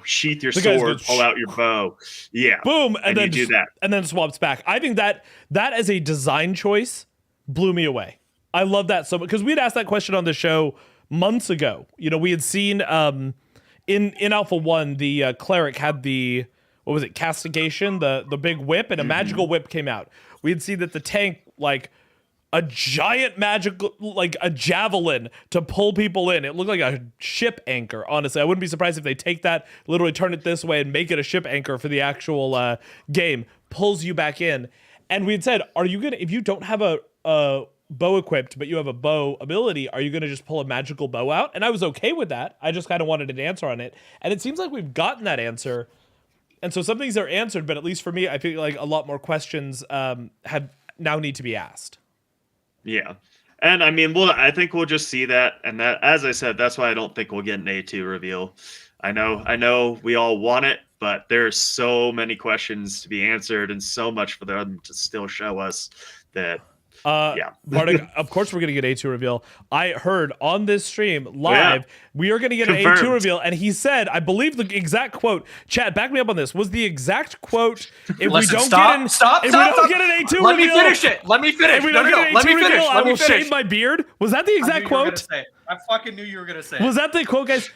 sheath your sword, pull out your bow. Yeah. Boom. And then you do that. And then swaps back. I think that as a design choice blew me away. I love that so much, because we'd asked that question on the show months ago. We had seen in Alpha 1, the cleric had the, what was it, castigation, the big whip, and a magical whip came out. We had seen that the tank, like a giant magical, like a javelin to pull people in. It looked like a ship anchor, honestly. I wouldn't be surprised if they take that, literally turn it this way and make it a ship anchor for the actual game. Pulls you back in. And we had said, are you gonna, if you don't have a bow equipped, but you have a bow ability, are you going to just pull a magical bow out? And I was okay with that. I just kind of wanted an answer on it. And it seems like we've gotten that answer. And so some things are answered, but at least for me, I feel like a lot more questions now need to be asked. Yeah. And I mean, I think we'll just see that. And that, as I said, that's why I don't think we'll get an A2 reveal. I know we all want it, but there's so many questions to be answered and so much for them to still show us that. Yeah. Bartek, of course we're going to get A2 reveal. I heard on this stream live, we are going to get an A2 reveal. And he said, I believe the exact quote, chat, back me up on this, was the exact quote, if we don't get an A2 reveal. Let me finish it. Let me finish. If we don't get an A2 reveal, I will shave my beard. Was that the exact quote? I fucking knew you were going to say it. Was that the quote, guys?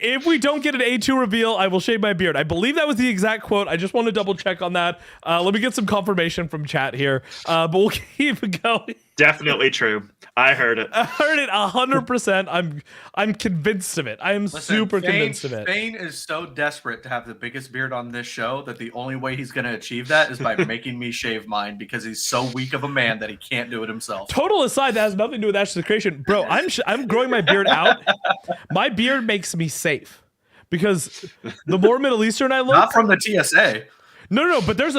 If we don't get an A2 reveal, I will shave my beard. I believe that was the exact quote. I just want to double check on that. Let me get some confirmation from chat here. But we'll keep going. Definitely true. I heard it. I heard it 100%. I'm convinced of it. I am super convinced of it. Fane is so desperate to have the biggest beard on this show that the only way he's going to achieve that is by making me shave mine, because he's so weak of a man that he can't do it himself. Total aside, that has nothing to do with Ashes of Creation. Bro, I'm growing my beard out. My beard makes me safe, because the more Middle Eastern I look. Not from the TSA. No, but there's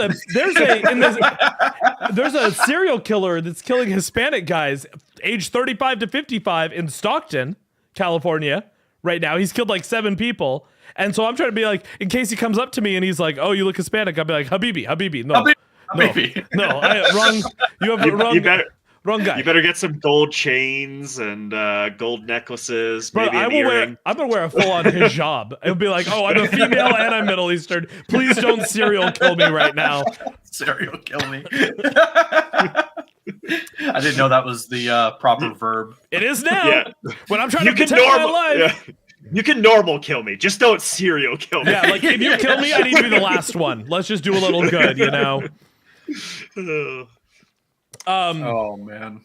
a serial killer that's killing Hispanic guys age 35 to 55 in Stockton, California right now. He's killed like 7 people. And so I'm trying to be like, in case he comes up to me and he's like, "Oh, you look Hispanic," I'll be like, Habibi. No. Wrong. You have wrong. Wrong guy. You better get some gold chains and gold necklaces. Bro, maybe an earring. I'm gonna wear a full-on hijab. It'll be like, "Oh, I'm a female and I'm Middle Eastern. Please don't serial kill me right now." Serial kill me. I didn't know that was the proper verb. It is now. Yeah. When I'm trying to protect my life. Yeah. You can normal kill me. Just don't serial kill me. Yeah, like if you kill me, I need to be the last one. Let's just do a little good, you know? Oh man.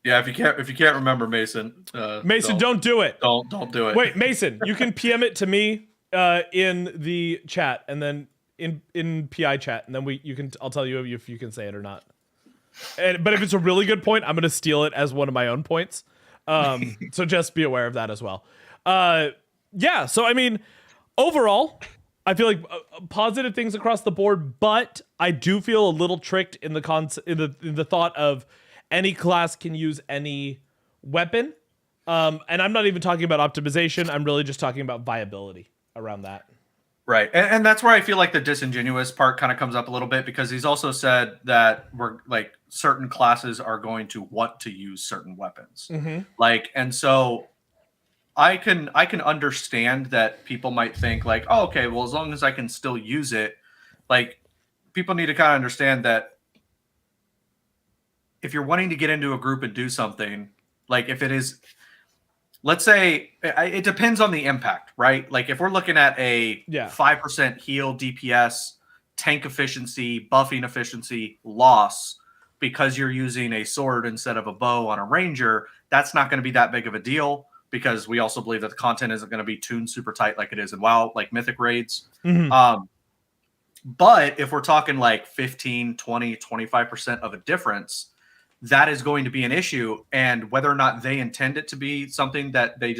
Yeah, if you can't remember, Mason. Don't do it. Don't do it. Wait, Mason, you can PM it to me in the chat, and then in PI chat, and then I'll tell you if you can say it or not. But if it's a really good point, I'm gonna steal it as one of my own points. So just be aware of that as well. Yeah. So I mean, overall, I feel like positive things across the board, but I do feel a little tricked in the thought of any class can use any weapon. And I'm not even talking about optimization. I'm really just talking about viability around that. Right. And that's where I feel like the disingenuous part kind of comes up a little bit, because he's also said that we're like certain classes are going to want to use certain weapons. Mm-hmm. Like, and so I can understand that people might think like, oh, okay, well, as long as I can still use it, like people need to kind of understand that if you're wanting to get into a group and do something, like if it is, let's say it depends on the impact, right? Like if we're looking at a 5% heal DPS, tank efficiency, buffing efficiency loss because you're using a sword instead of a bow on a ranger, that's not going to be that big of a deal, because we also believe that the content isn't going to be tuned super tight like it is in WoW, like Mythic raids. Mm-hmm. But if we're talking like 15, 20, 25% of a difference, that is going to be an issue. And whether or not they intend it to be something that they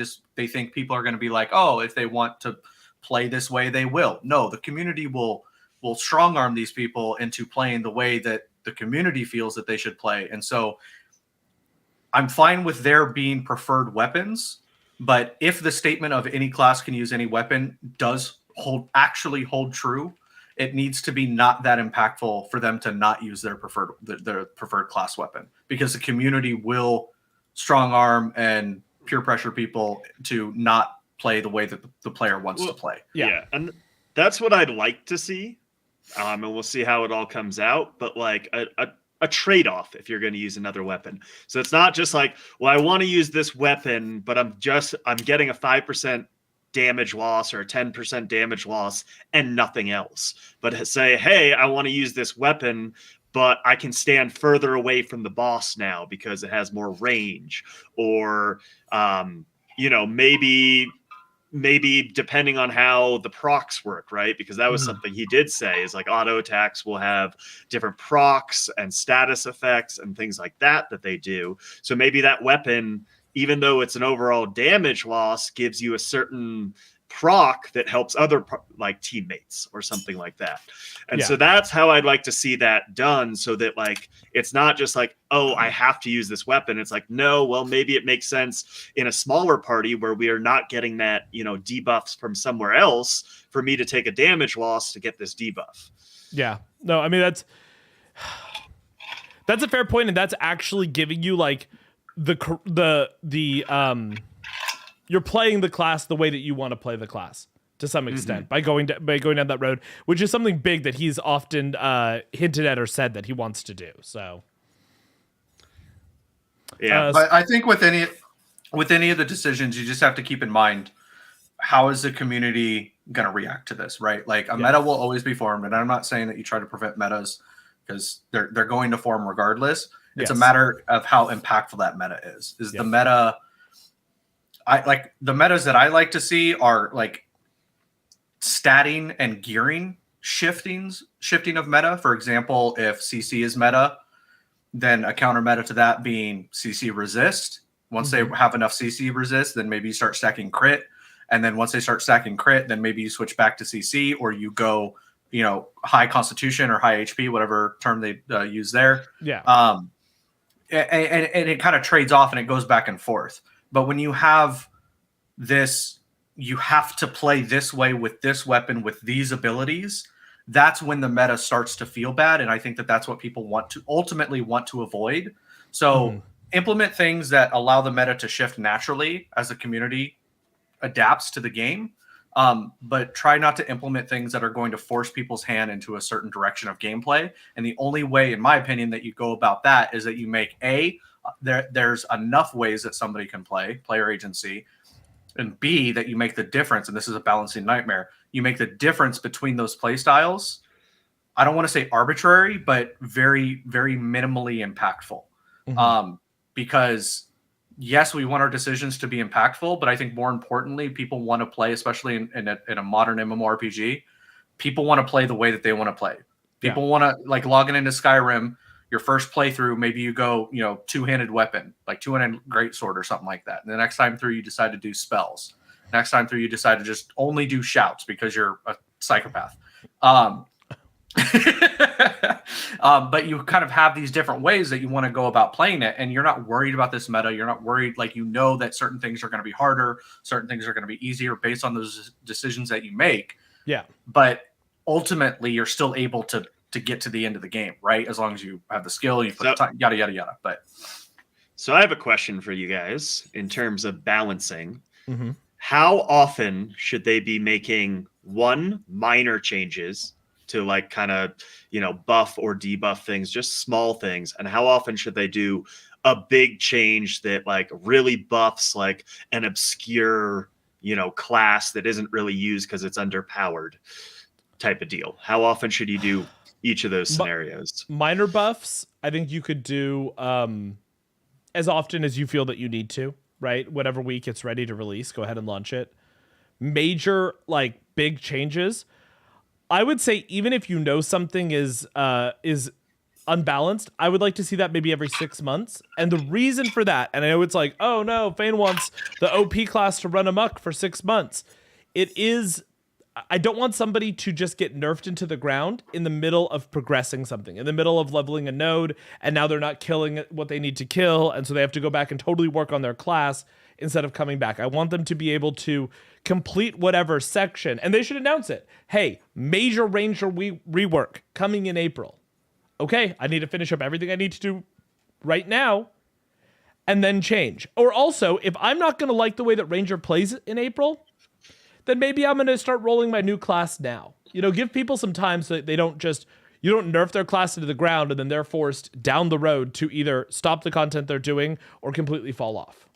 think people are going to be like, oh, if they want to play this way, they will. No, the community will strong arm these people into playing the way that the community feels that they should play. And so I'm fine with there being preferred weapons, but if the statement of any class can use any weapon does actually hold true, it needs to be not that impactful for them to not use their preferred class weapon, because the community will strong arm and peer pressure people to not play the way that the player wants to play. Yeah, and that's what I'd like to see. And we'll see how it all comes out. But like a trade-off if you're going to use another weapon. So it's not just like, well, I want to use this weapon, but I'm getting a 5% damage loss or a 10% damage loss and nothing else. But say, hey, I want to use this weapon, but I can stand further away from the boss now because it has more range. Or, maybe depending on how the procs work, right? Because that was something he did say, is like auto attacks will have different procs and status effects and things like that they do. So maybe that weapon, even though it's an overall damage loss, gives you a certain proc that helps other like teammates or something like that. And so that's how I'd like to see that done, so that like it's not just like, oh, I have to use this weapon. It's like, no, well, maybe it makes sense in a smaller party where we are not getting that, debuffs from somewhere else, for me to take a damage loss to get this debuff. Yeah. No, I mean, that's a fair point, and that's actually giving you like you're playing the class the way that you want to play the class to some extent by going down that road, which is something big that he's often hinted at or said that he wants to do. So, yeah, but I think with any of the decisions, you just have to keep in mind, how is the community going to react to this, right? Like a meta will always be formed, and I'm not saying that you try to prevent metas, because they're going to form regardless. It's a matter of how impactful that meta is. The meta, the metas that I like to see are like statting and gearing shifting of meta. For example, if CC is meta, then a counter meta to that being CC resist. Once they have enough CC resist, then maybe you start stacking crit. And then once they start stacking crit, then maybe you switch back to CC, or you go, high constitution or high HP, whatever term they use there. Yeah. And it kind of trades off and it goes back and forth. But when you have this, you have to play this way with this weapon with these abilities, that's when the meta starts to feel bad. And I think that that's what people ultimately want to avoid. So implement things that allow the meta to shift naturally as the community adapts to the game. But try not to implement things that are going to force people's hand into a certain direction of gameplay. And the only way, in my opinion, that you go about that is that you make there's enough ways that somebody can play, player agency, and B, that you make the difference. And this is a balancing nightmare. You make the difference between those play styles. I don't want to say arbitrary, but very, very minimally impactful. Because yes, we want our decisions to be impactful, but I think more importantly, people want to play, especially in a modern MMORPG, people want to play the way that they want to play. People want to, like, logging into Skyrim, your first playthrough, maybe you go, two-handed weapon, like two-handed greatsword or something like that. And the next time through, you decide to do spells. Next time through, you decide to just only do shouts because you're a psychopath. But you kind of have these different ways that you want to go about playing it, and you're not worried about this meta. You're not worried, that certain things are going to be harder, certain things are going to be easier based on those decisions that you make. Yeah. But ultimately, you're still able to get to the end of the game, right? As long as you have the skill, you put the time, yada yada yada. But so I have a question for you guys in terms of balancing. How often should they be making minor changes to like kind of, buff or debuff things, just small things? And how often should they do a big change that like really buffs like an obscure, class that isn't really used because it's underpowered type of deal? How often should you do each of those scenarios? Minor buffs, I think you could do as often as you feel that you need to, right? Whatever week it's ready to release, go ahead and launch it. Major, like big changes, I would say, even if something is unbalanced. I would like to see that maybe every 6 months. And the reason for that, and I know it's like, oh no, Fane wants the OP class to run amok for 6 months. I don't want somebody to just get nerfed into the ground in the middle of progressing something, in the middle of leveling a node, and now they're not killing what they need to kill, and so they have to go back and totally work on their class instead of coming back. I want them to be able to complete whatever section, and they should announce it. Hey, major Ranger rework coming in April. Okay, I need to finish up everything I need to do right now, and then change. Or also, if I'm not going to like the way that Ranger plays in April, then maybe I'm going to start rolling my new class now. Give people some time so that you don't nerf their class into the ground and then they're forced down the road to either stop the content they're doing or completely fall off.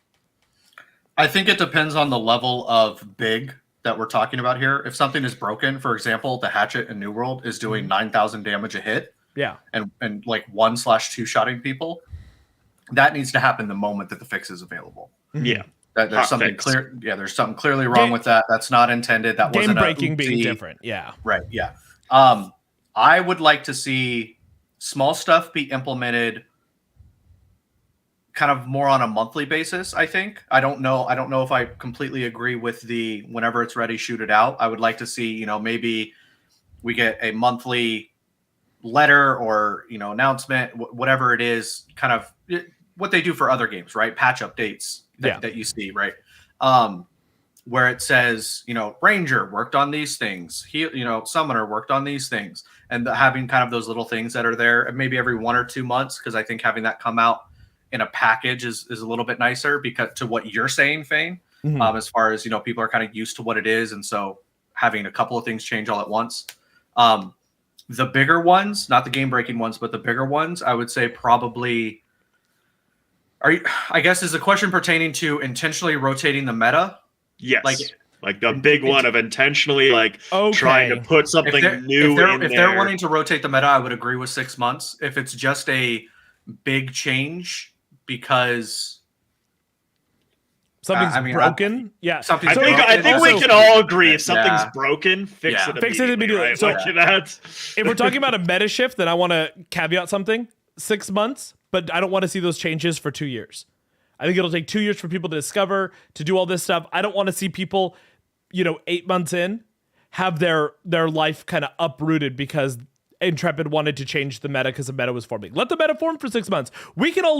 I think it depends on the level of big that we're talking about here. If something is broken, for example, the hatchet in New World is doing 9,000 damage a hit. Yeah. And like 1/2 shotting people, that needs to happen the moment that the fix is available. Yeah. There's something clear. Yeah, there's something clearly wrong with that. That's not intended. That wasn't game breaking being different. Yeah. Right. Yeah. I would like to see small stuff be implemented kind of more on a monthly basis. I think. I don't know if I completely agree with the whenever it's ready, shoot it out. I would like to see, maybe we get a monthly letter or, announcement, whatever it is, kind of what they do for other games, right? Patch updates that you see, right? Where it says, Ranger worked on these things. Summoner worked on these things. And having kind of those little things that are there maybe every 1 or 2 months, because I think having that come out in a package is a little bit nicer because to what you're saying, Fane, as far as, people are kind of used to what it is. And so having a couple of things change all at once. The bigger ones, not the game breaking ones, but the bigger ones, I would say probably is the question pertaining to intentionally rotating the meta? Yes. Like the big one of intentionally trying to put something new in there. If they're wanting to rotate the meta, I would agree with 6 months. If it's just a big change because something's broken. Something's broken. I think we can all agree if something's broken, fix it immediately. Right? So if we're talking about a meta shift, then I want to caveat something. 6 months, but I don't want to see those changes for 2 years. I think it'll take 2 years for people to discover, to do all this stuff. I don't want to see people, 8 months in, have their life kind of uprooted because Intrepid wanted to change the meta because the meta was forming. Let the meta form for 6 months. We can all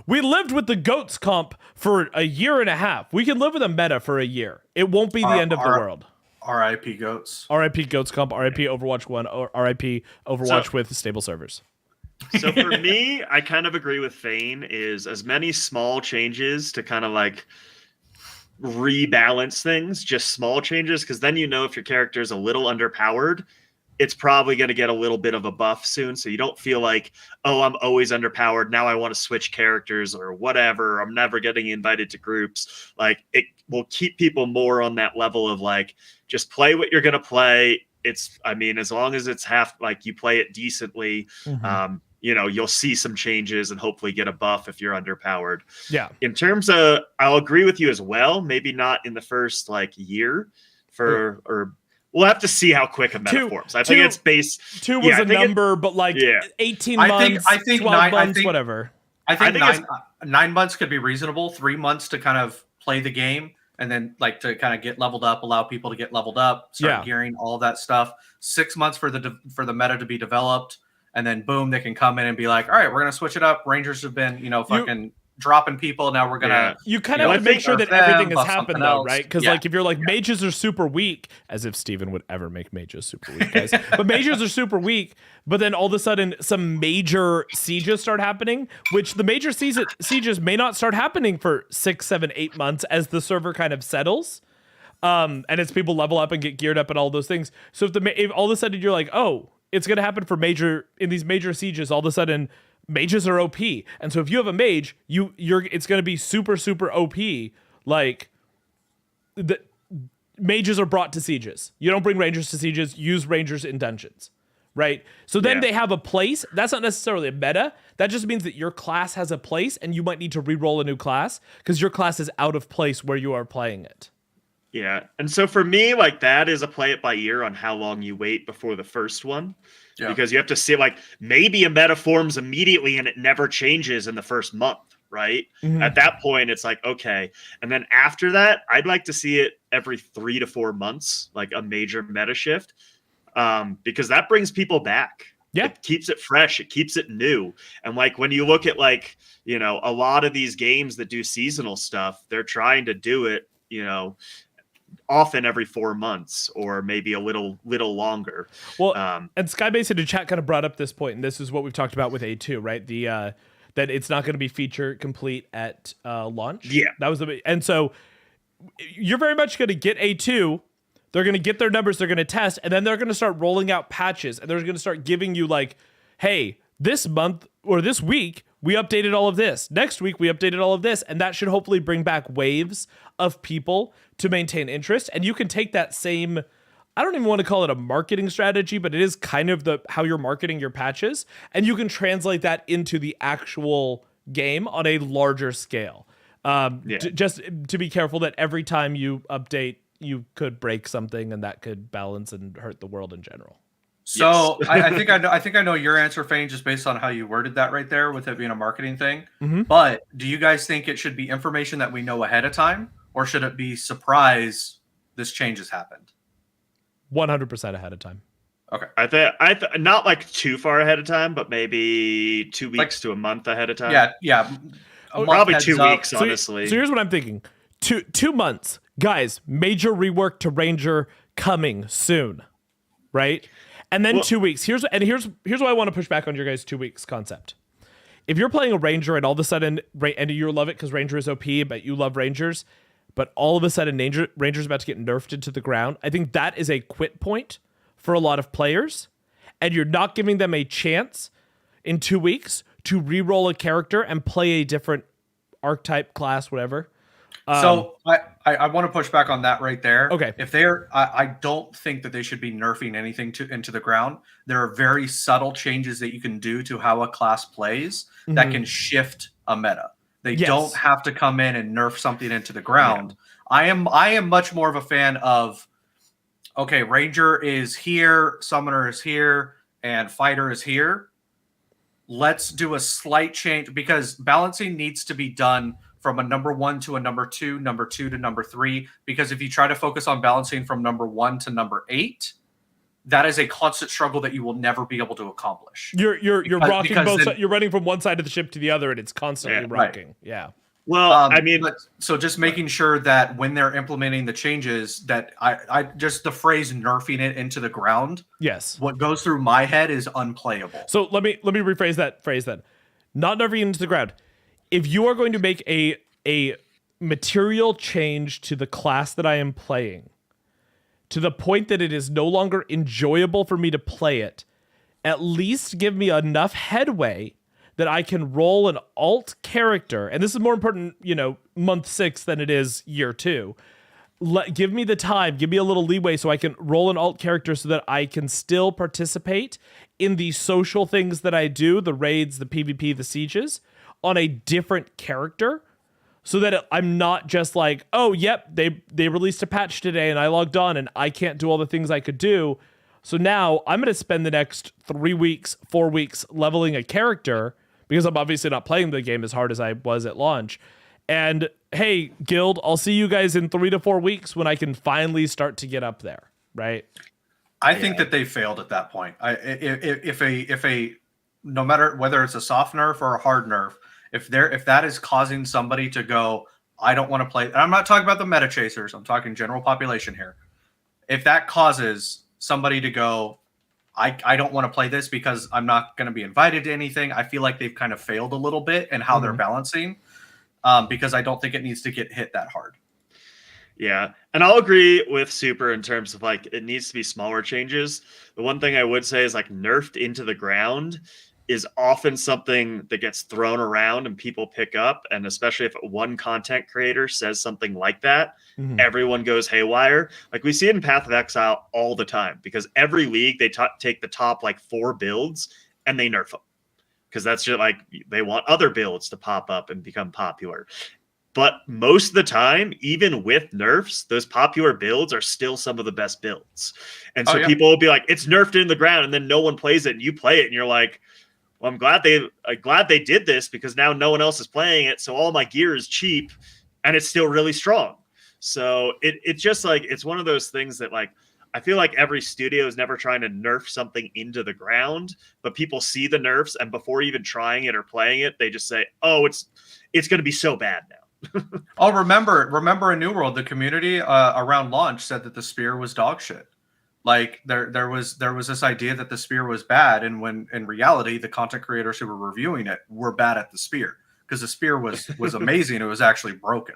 we lived with the GOATS comp for a year and a half. We can live with a meta for a year. It won't be the end of the world. RIP GOATS. RIP GOATS comp, RIP Overwatch 1, or RIP Overwatch with stable servers. So for me, I kind of agree with Fane is as many small changes to kind of rebalance things, just small changes, because then if your character is a little underpowered, it's probably going to get a little bit of a buff soon. So you don't feel like, oh, I'm always underpowered. Now I want to switch characters or whatever. I'm never getting invited to groups. It will keep people more on that level of just play what you're going to play. It's, as long as it's you play it decently, you'll see some changes and hopefully get a buff if you're underpowered. Yeah. In terms of, I'll agree with you as well. Maybe not in the first year or we'll have to see how quick a meta forms. I think it's base 2 was a number, but 18 months, I think 12 months, whatever. I think 9 months could be reasonable. 3 months to kind of play the game. And then to kind of get leveled up, allow people to get leveled up, start gearing, all of that stuff. 6 months for the meta to be developed. And then boom, they can come in and be like, all right, we're going to switch it up. Rangers have been, fucking dropping people. Now we're going to... You kind of have to make sure that everything has happened though, right? Because if you're mages are super weak, as if Steven would ever make mages super weak, guys. But mages are super weak, but then all of a sudden some major sieges start happening, which the major sieges may not start happening for 6, 7, 8 months as the server kind of settles. And as people level up and get geared up and all those things. So if all of a sudden you're oh, it's going to happen for these major sieges, all of a sudden mages are OP. And so if you have a mage, it's going to be super, super OP. The mages are brought to sieges. You don't bring rangers to sieges, use rangers in dungeons, right? So then they have a place. That's not necessarily a meta. That just means that your class has a place and you might need to re-roll a new class because your class is out of place where you are playing it. Yeah. And so for me, like that is a play it by ear on how long you wait before the first one. Yeah. Because you have to see like maybe a meta forms immediately and it never changes in the first month, right? Mhm. At that point, it's like, okay. And then after that, I'd like to see it every 3 to 4 months, like a major meta shift. Because that brings people back. Yeah. It keeps it fresh. It keeps it new. And like when you look at like, you know, a lot of these games that do seasonal stuff, they're trying to do it, you know, often every 4 months or maybe a little longer. Well, and Skybase in the chat kind of brought up this point, and this is what we've talked about with A2, right? The that it's not going to be feature complete at launch. Yeah. That was the and so you're very much going to get A2. They're going to get their numbers, they're going to test, and then they're going to start rolling out patches, and they're going to start giving you like, hey, this month or this week, we updated all of this. Next week, we updated all of this, and that should hopefully bring back waves of people to maintain interest. And you can take that same, I don't even want to call it a marketing strategy, but it is kind of how you're marketing your patches, and you can translate that into the actual game on a larger scale. Just to be careful that every time you update, you could break something, and that could balance and hurt the world in general. So yes. I think I know your answer, Fane, just based on how you worded that right there with it being a marketing thing. Mm-hmm. But do you guys think it should be information that we know ahead of time, or should it be surprise this change has happened? 100% ahead of time. Okay. I think not like too far ahead of time, but maybe 2 weeks to a month ahead of time. Yeah. Probably 2 weeks, honestly. So here's what I'm thinking. 2 months. Guys, major rework to Ranger coming soon. Right? And then 2 weeks. Here's why I want to push back on your guys' 2 weeks concept. If you're playing a Ranger and all of a sudden, and you love it because Ranger is OP, but you love Rangers, but all of a sudden Ranger's about to get nerfed into the ground, I think that is a quit point for a lot of players, and you're not giving them a chance in 2 weeks to re-roll a character and play a different archetype, class, whatever. So I want to push back on that right there. Okay. If I don't think that they should be nerfing anything into the ground. There are very subtle changes that you can do to how a class plays that can shift a meta. They don't have to come in and nerf something into the ground. Yeah. I am much more of a fan of, okay, Ranger is here, Summoner is here, and Fighter is here. Let's do a slight change, because balancing needs to be done from a number 1 to a number 2 to number 3. Because if you try to focus on balancing from number 1 to number 8, that is a constant struggle that you will never be able to accomplish. You're rocking both sides. You're running from one side of the ship to the other, and it's constantly rocking. Right. Yeah. Well, I mean, so just making sure that when they're implementing the changes, that I just the phrase nerfing it into the ground. Yes. What goes through my head is unplayable. So let me rephrase that phrase then. Not nerfing into the ground. If you are going to make a material change to the class that I am playing, to the point that it is no longer enjoyable for me to play it, at least give me enough headway that I can roll an alt character, and this is more important, month 6 than it is year 2. Give me the time, give me a little leeway so I can roll an alt character so that I can still participate in the social things that I do, the raids, the PvP, the sieges, on a different character, so that I'm not just like, oh, yep, they released a patch today and I logged on and I can't do all the things I could do. So now I'm going to spend the next 3 weeks, 4 weeks leveling a character, because I'm obviously not playing the game as hard as I was at launch. And hey, guild, I'll see you guys in 3 to 4 weeks when I can finally start to get up there, right? I think that they failed at that point. If a no matter whether it's a soft nerf or a hard nerf, if that is causing somebody to go, I don't want to play. And I'm not talking about the meta chasers. I'm talking general population here. If that causes somebody to go, I don't want to play this because I'm not going to be invited to anything, I feel like they've kind of failed a little bit in how they're balancing, because I don't think it needs to get hit that hard. Yeah, and I'll agree with Super in terms of like it needs to be smaller changes. The one thing I would say is like nerfed into the ground is often something that gets thrown around and people pick up. And especially if one content creator says something like that, everyone goes haywire. Like we see it in Path of Exile all the time, because every league they take the top like 4 builds and they nerf them, because that's just like they want other builds to pop up and become popular. But most of the time, even with nerfs, those popular builds are still some of the best builds. And so people will be like, it's nerfed in the ground, and then no one plays it, and you play it, and you're like, well, I'm glad they did this, because now no one else is playing it, so all my gear is cheap, and it's still really strong. So it's just like, it's one of those things that, like, I feel like every studio is never trying to nerf something into the ground, but people see the nerfs, and before even trying it or playing it, they just say, oh, it's going to be so bad now. Oh, remember in New World, the community around launch said that the spear was dog shit. Like there was this idea that the spear was bad, and when in reality the content creators who were reviewing it were bad at the spear, because the spear was amazing. It was actually broken,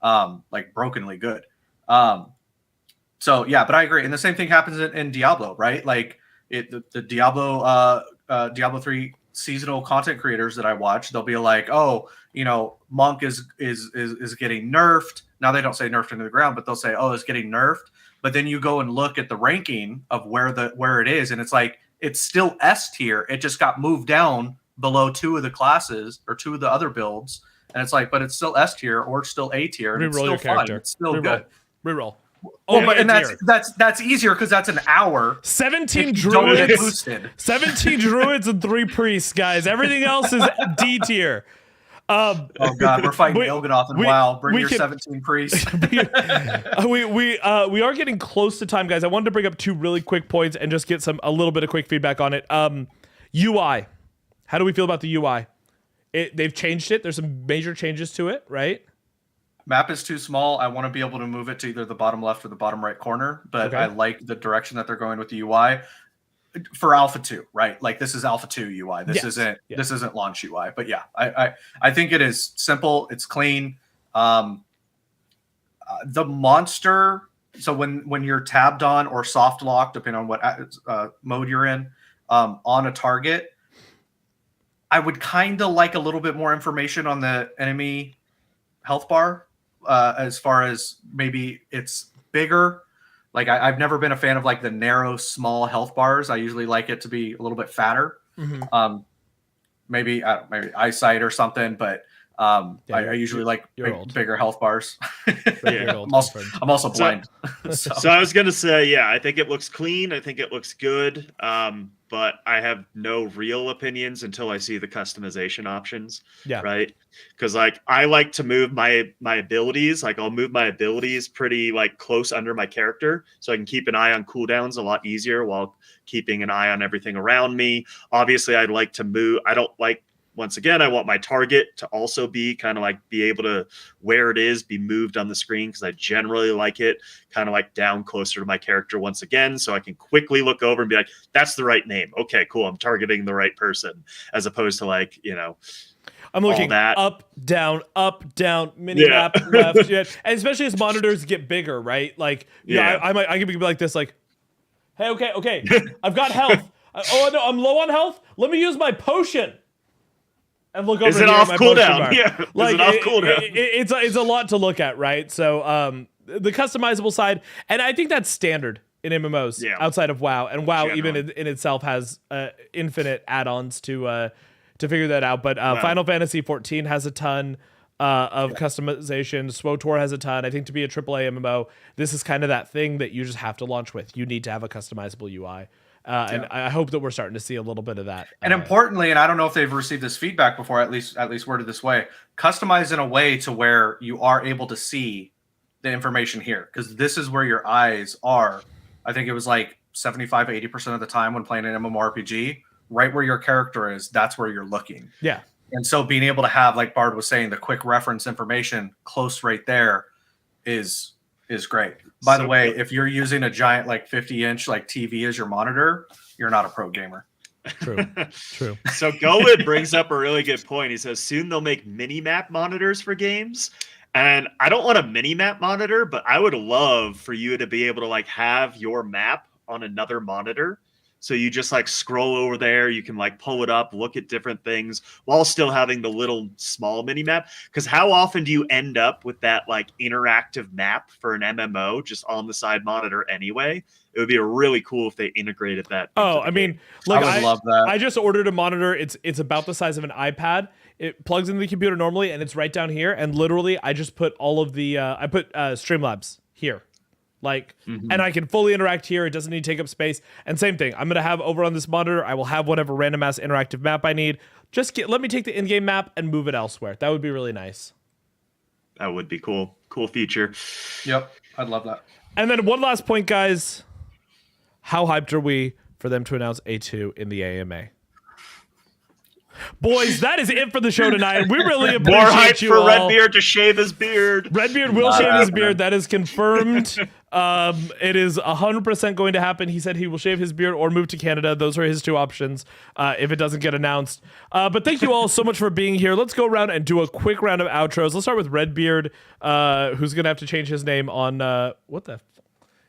like brokenly good. So yeah, but I agree. And the same thing happens in Diablo, right? Like the Diablo Diablo 3 seasonal content creators that I watch, they'll be like, oh, you know, Monk is getting nerfed. Now they don't say nerfed into the ground, but they'll say, oh, it's getting nerfed. But then you go and look at the ranking of where it is, and it's like, it's still S tier. It just got moved down below two of the classes or two of the other builds. And it's like, but it's still S tier or it's still A tier. And it's still fun. It's still good. Reroll. Oh, but and that's easier because that's an hour. 17 druids, 17 druids and 3 priests, guys. Everything else is D tier. Oh God, we're fighting Il'gynoth and WoW. Bring your 17 priests. we are getting close to time, guys. I wanted to bring up 2 really quick points and just get a little bit of quick feedback on it. UI. How do we feel about the UI? They've changed it. There's some major changes to it, right? Map is too small. I want to be able to move it to either the bottom left or the bottom right corner, but I like the direction that they're going with the UI for Alpha 2, right? Like this is Alpha 2 UI. This isn't launch UI. But yeah, I think it is simple. It's clean. The monster. So when you're tabbed on or soft locked, depending on what mode you're in, on a target, I would kind of like a little bit more information on the enemy health bar. As far as maybe it's bigger. Like I've never been a fan of like the narrow, small health bars. I usually like it to be a little bit fatter. Mm-hmm. Maybe eyesight or something, but I usually like bigger health bars. I'm also blind. So I was going to say, yeah, I think it looks clean. I think it looks good. But I have no real opinions until I see the customization options. Yeah. Right. Because like I like to move my abilities. Like I'll move my abilities pretty like close under my character, so I can keep an eye on cooldowns a lot easier while keeping an eye on everything around me. Obviously, I'd like to move. Once again, I want my target to also be kind of like be able to where it is, be moved on the screen, because I generally like it kind of like down closer to my character once again, so I can quickly look over and be like, that's the right name. Okay, cool. I'm targeting the right person, as opposed to like, you know, I'm looking up, down, mini map, left. Yeah. And especially as monitors get bigger, right? Like, I can be like this, like, hey, okay. I've got health. Oh, no, I'm low on health. Let me use my potion. And look over is it off cooldown? Yeah, like, is it off cooldown? It's a lot to look at, right? So the customizable side, and I think that's standard in MMOs outside of WoW, and WoW even in itself has infinite add-ons to figure that out. But Final Fantasy 14 has a ton of customization. SWTOR has a ton. I think to be a AAA MMO, this is kind of that thing that you just have to launch with. You need to have a customizable UI. And I hope that we're starting to see a little bit of that. And importantly, and I don't know if they've received this feedback before, at least worded this way, customize in a way to where you are able to see the information here, because this is where your eyes are. I think it was like 75, 80% of the time when playing an MMORPG, right where your character is, that's where you're looking. Yeah. And so being able to have, like Bard was saying, the quick reference information close right there is great. By the way, if you're using a giant like 50-inch like TV as your monitor, you're not a pro gamer. True. So Golit brings up a really good point. He says soon they'll make mini map monitors for games. And I don't want a mini map monitor, but I would love for you to be able to like have your map on another monitor. So you just like scroll over there, you can like pull it up, look at different things while still having the little small mini map. Because how often do you end up with that like interactive map for an MMO just on the side monitor anyway? It would be really cool if they integrated that. Oh, I mean, look, I would love that. I just ordered a monitor. It's about the size of an iPad. it plugs into the computer normally, and it's right down here. And literally, I just put all of the I put Streamlabs here, like, and I can fully interact here. It doesn't need to take up space. And same thing, I'm gonna have over on this monitor. I will have whatever random ass interactive map I need. Let me take the in-game map and move it elsewhere. That would be really nice. That would be cool. Cool feature. Yep, I'd love that. And then one last point, guys. How hyped are we for them to announce A2 in the AMA? Boys, that is it for the show tonight. We really appreciate More hype you for all. Redbeard to shave his beard. Redbeard will shave his beard. That is confirmed. It is 100% going to happen. He said he will shave his beard or move to Canada. Those are his two options if it doesn't get announced. But thank you all so much for being here. Let's go around and do a quick round of outros. Let's start with Redbeard, who's going to have to change his name on... what the...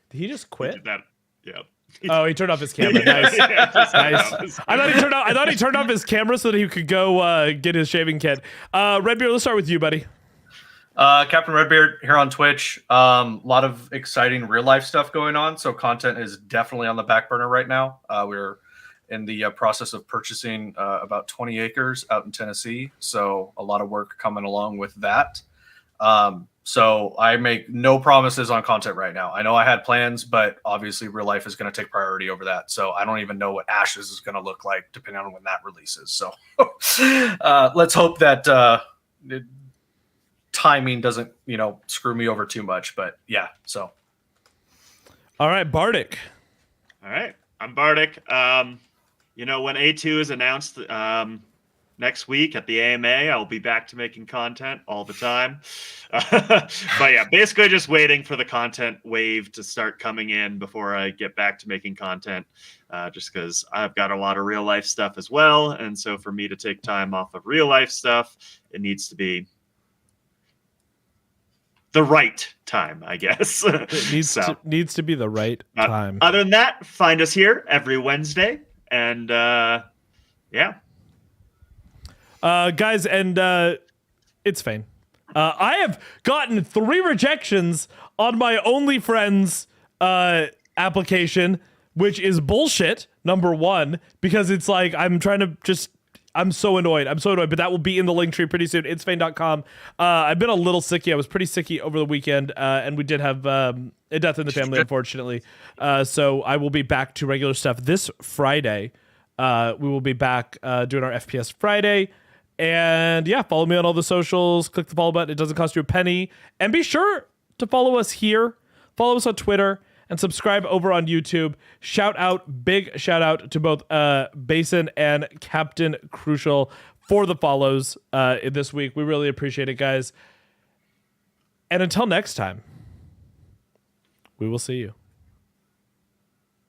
Did he just quit? That, yeah. Oh, he turned off his camera. Nice. Nice. I thought he turned off his camera so that he could go get his shaving kit. Redbeard, let's start with you, buddy. Captain Redbeard here on Twitch. A lot of exciting real life stuff going on. So content is definitely on the back burner right now. We're in the process of purchasing about 20 acres out in Tennessee. So a lot of work coming along with that. So I make no promises on content right now. I know I had plans, but obviously real life is going to take priority over that. So I don't even know what Ashes is going to look like depending on when that releases. So let's hope that timing doesn't, screw me over too much. But yeah, so. All right, Bardic. All right, I'm Bardic. When A2 is announced next week at the AMA, I'll be back to making content all the time. But yeah, basically just waiting for the content wave to start coming in before I get back to making content, just because I've got a lot of real life stuff as well. And so for me to take time off of real life stuff, it needs to be the right time, I guess. It needs to be the right time. Other than that, find us here every Wednesday. And yeah. Guys, and it's Fane. I have gotten 3 rejections on my OnlyFriends application, which is bullshit, number 1, because it's like I'm so annoyed. But that will be in the link tree pretty soon. Itsfane.com. I've been a little sicky. I was pretty sicky over the weekend, and we did have a death in the family, unfortunately. So I will be back to regular stuff this Friday. We will be back doing our FPS Friday. And yeah, follow me on all the socials. Click the follow button. It doesn't cost you a penny. And be sure to follow us here. Follow us on Twitter and subscribe over on YouTube. Big shout out to both Basin and Captain Crucial for the follows this week. We really appreciate it, guys. And until next time, we will see you.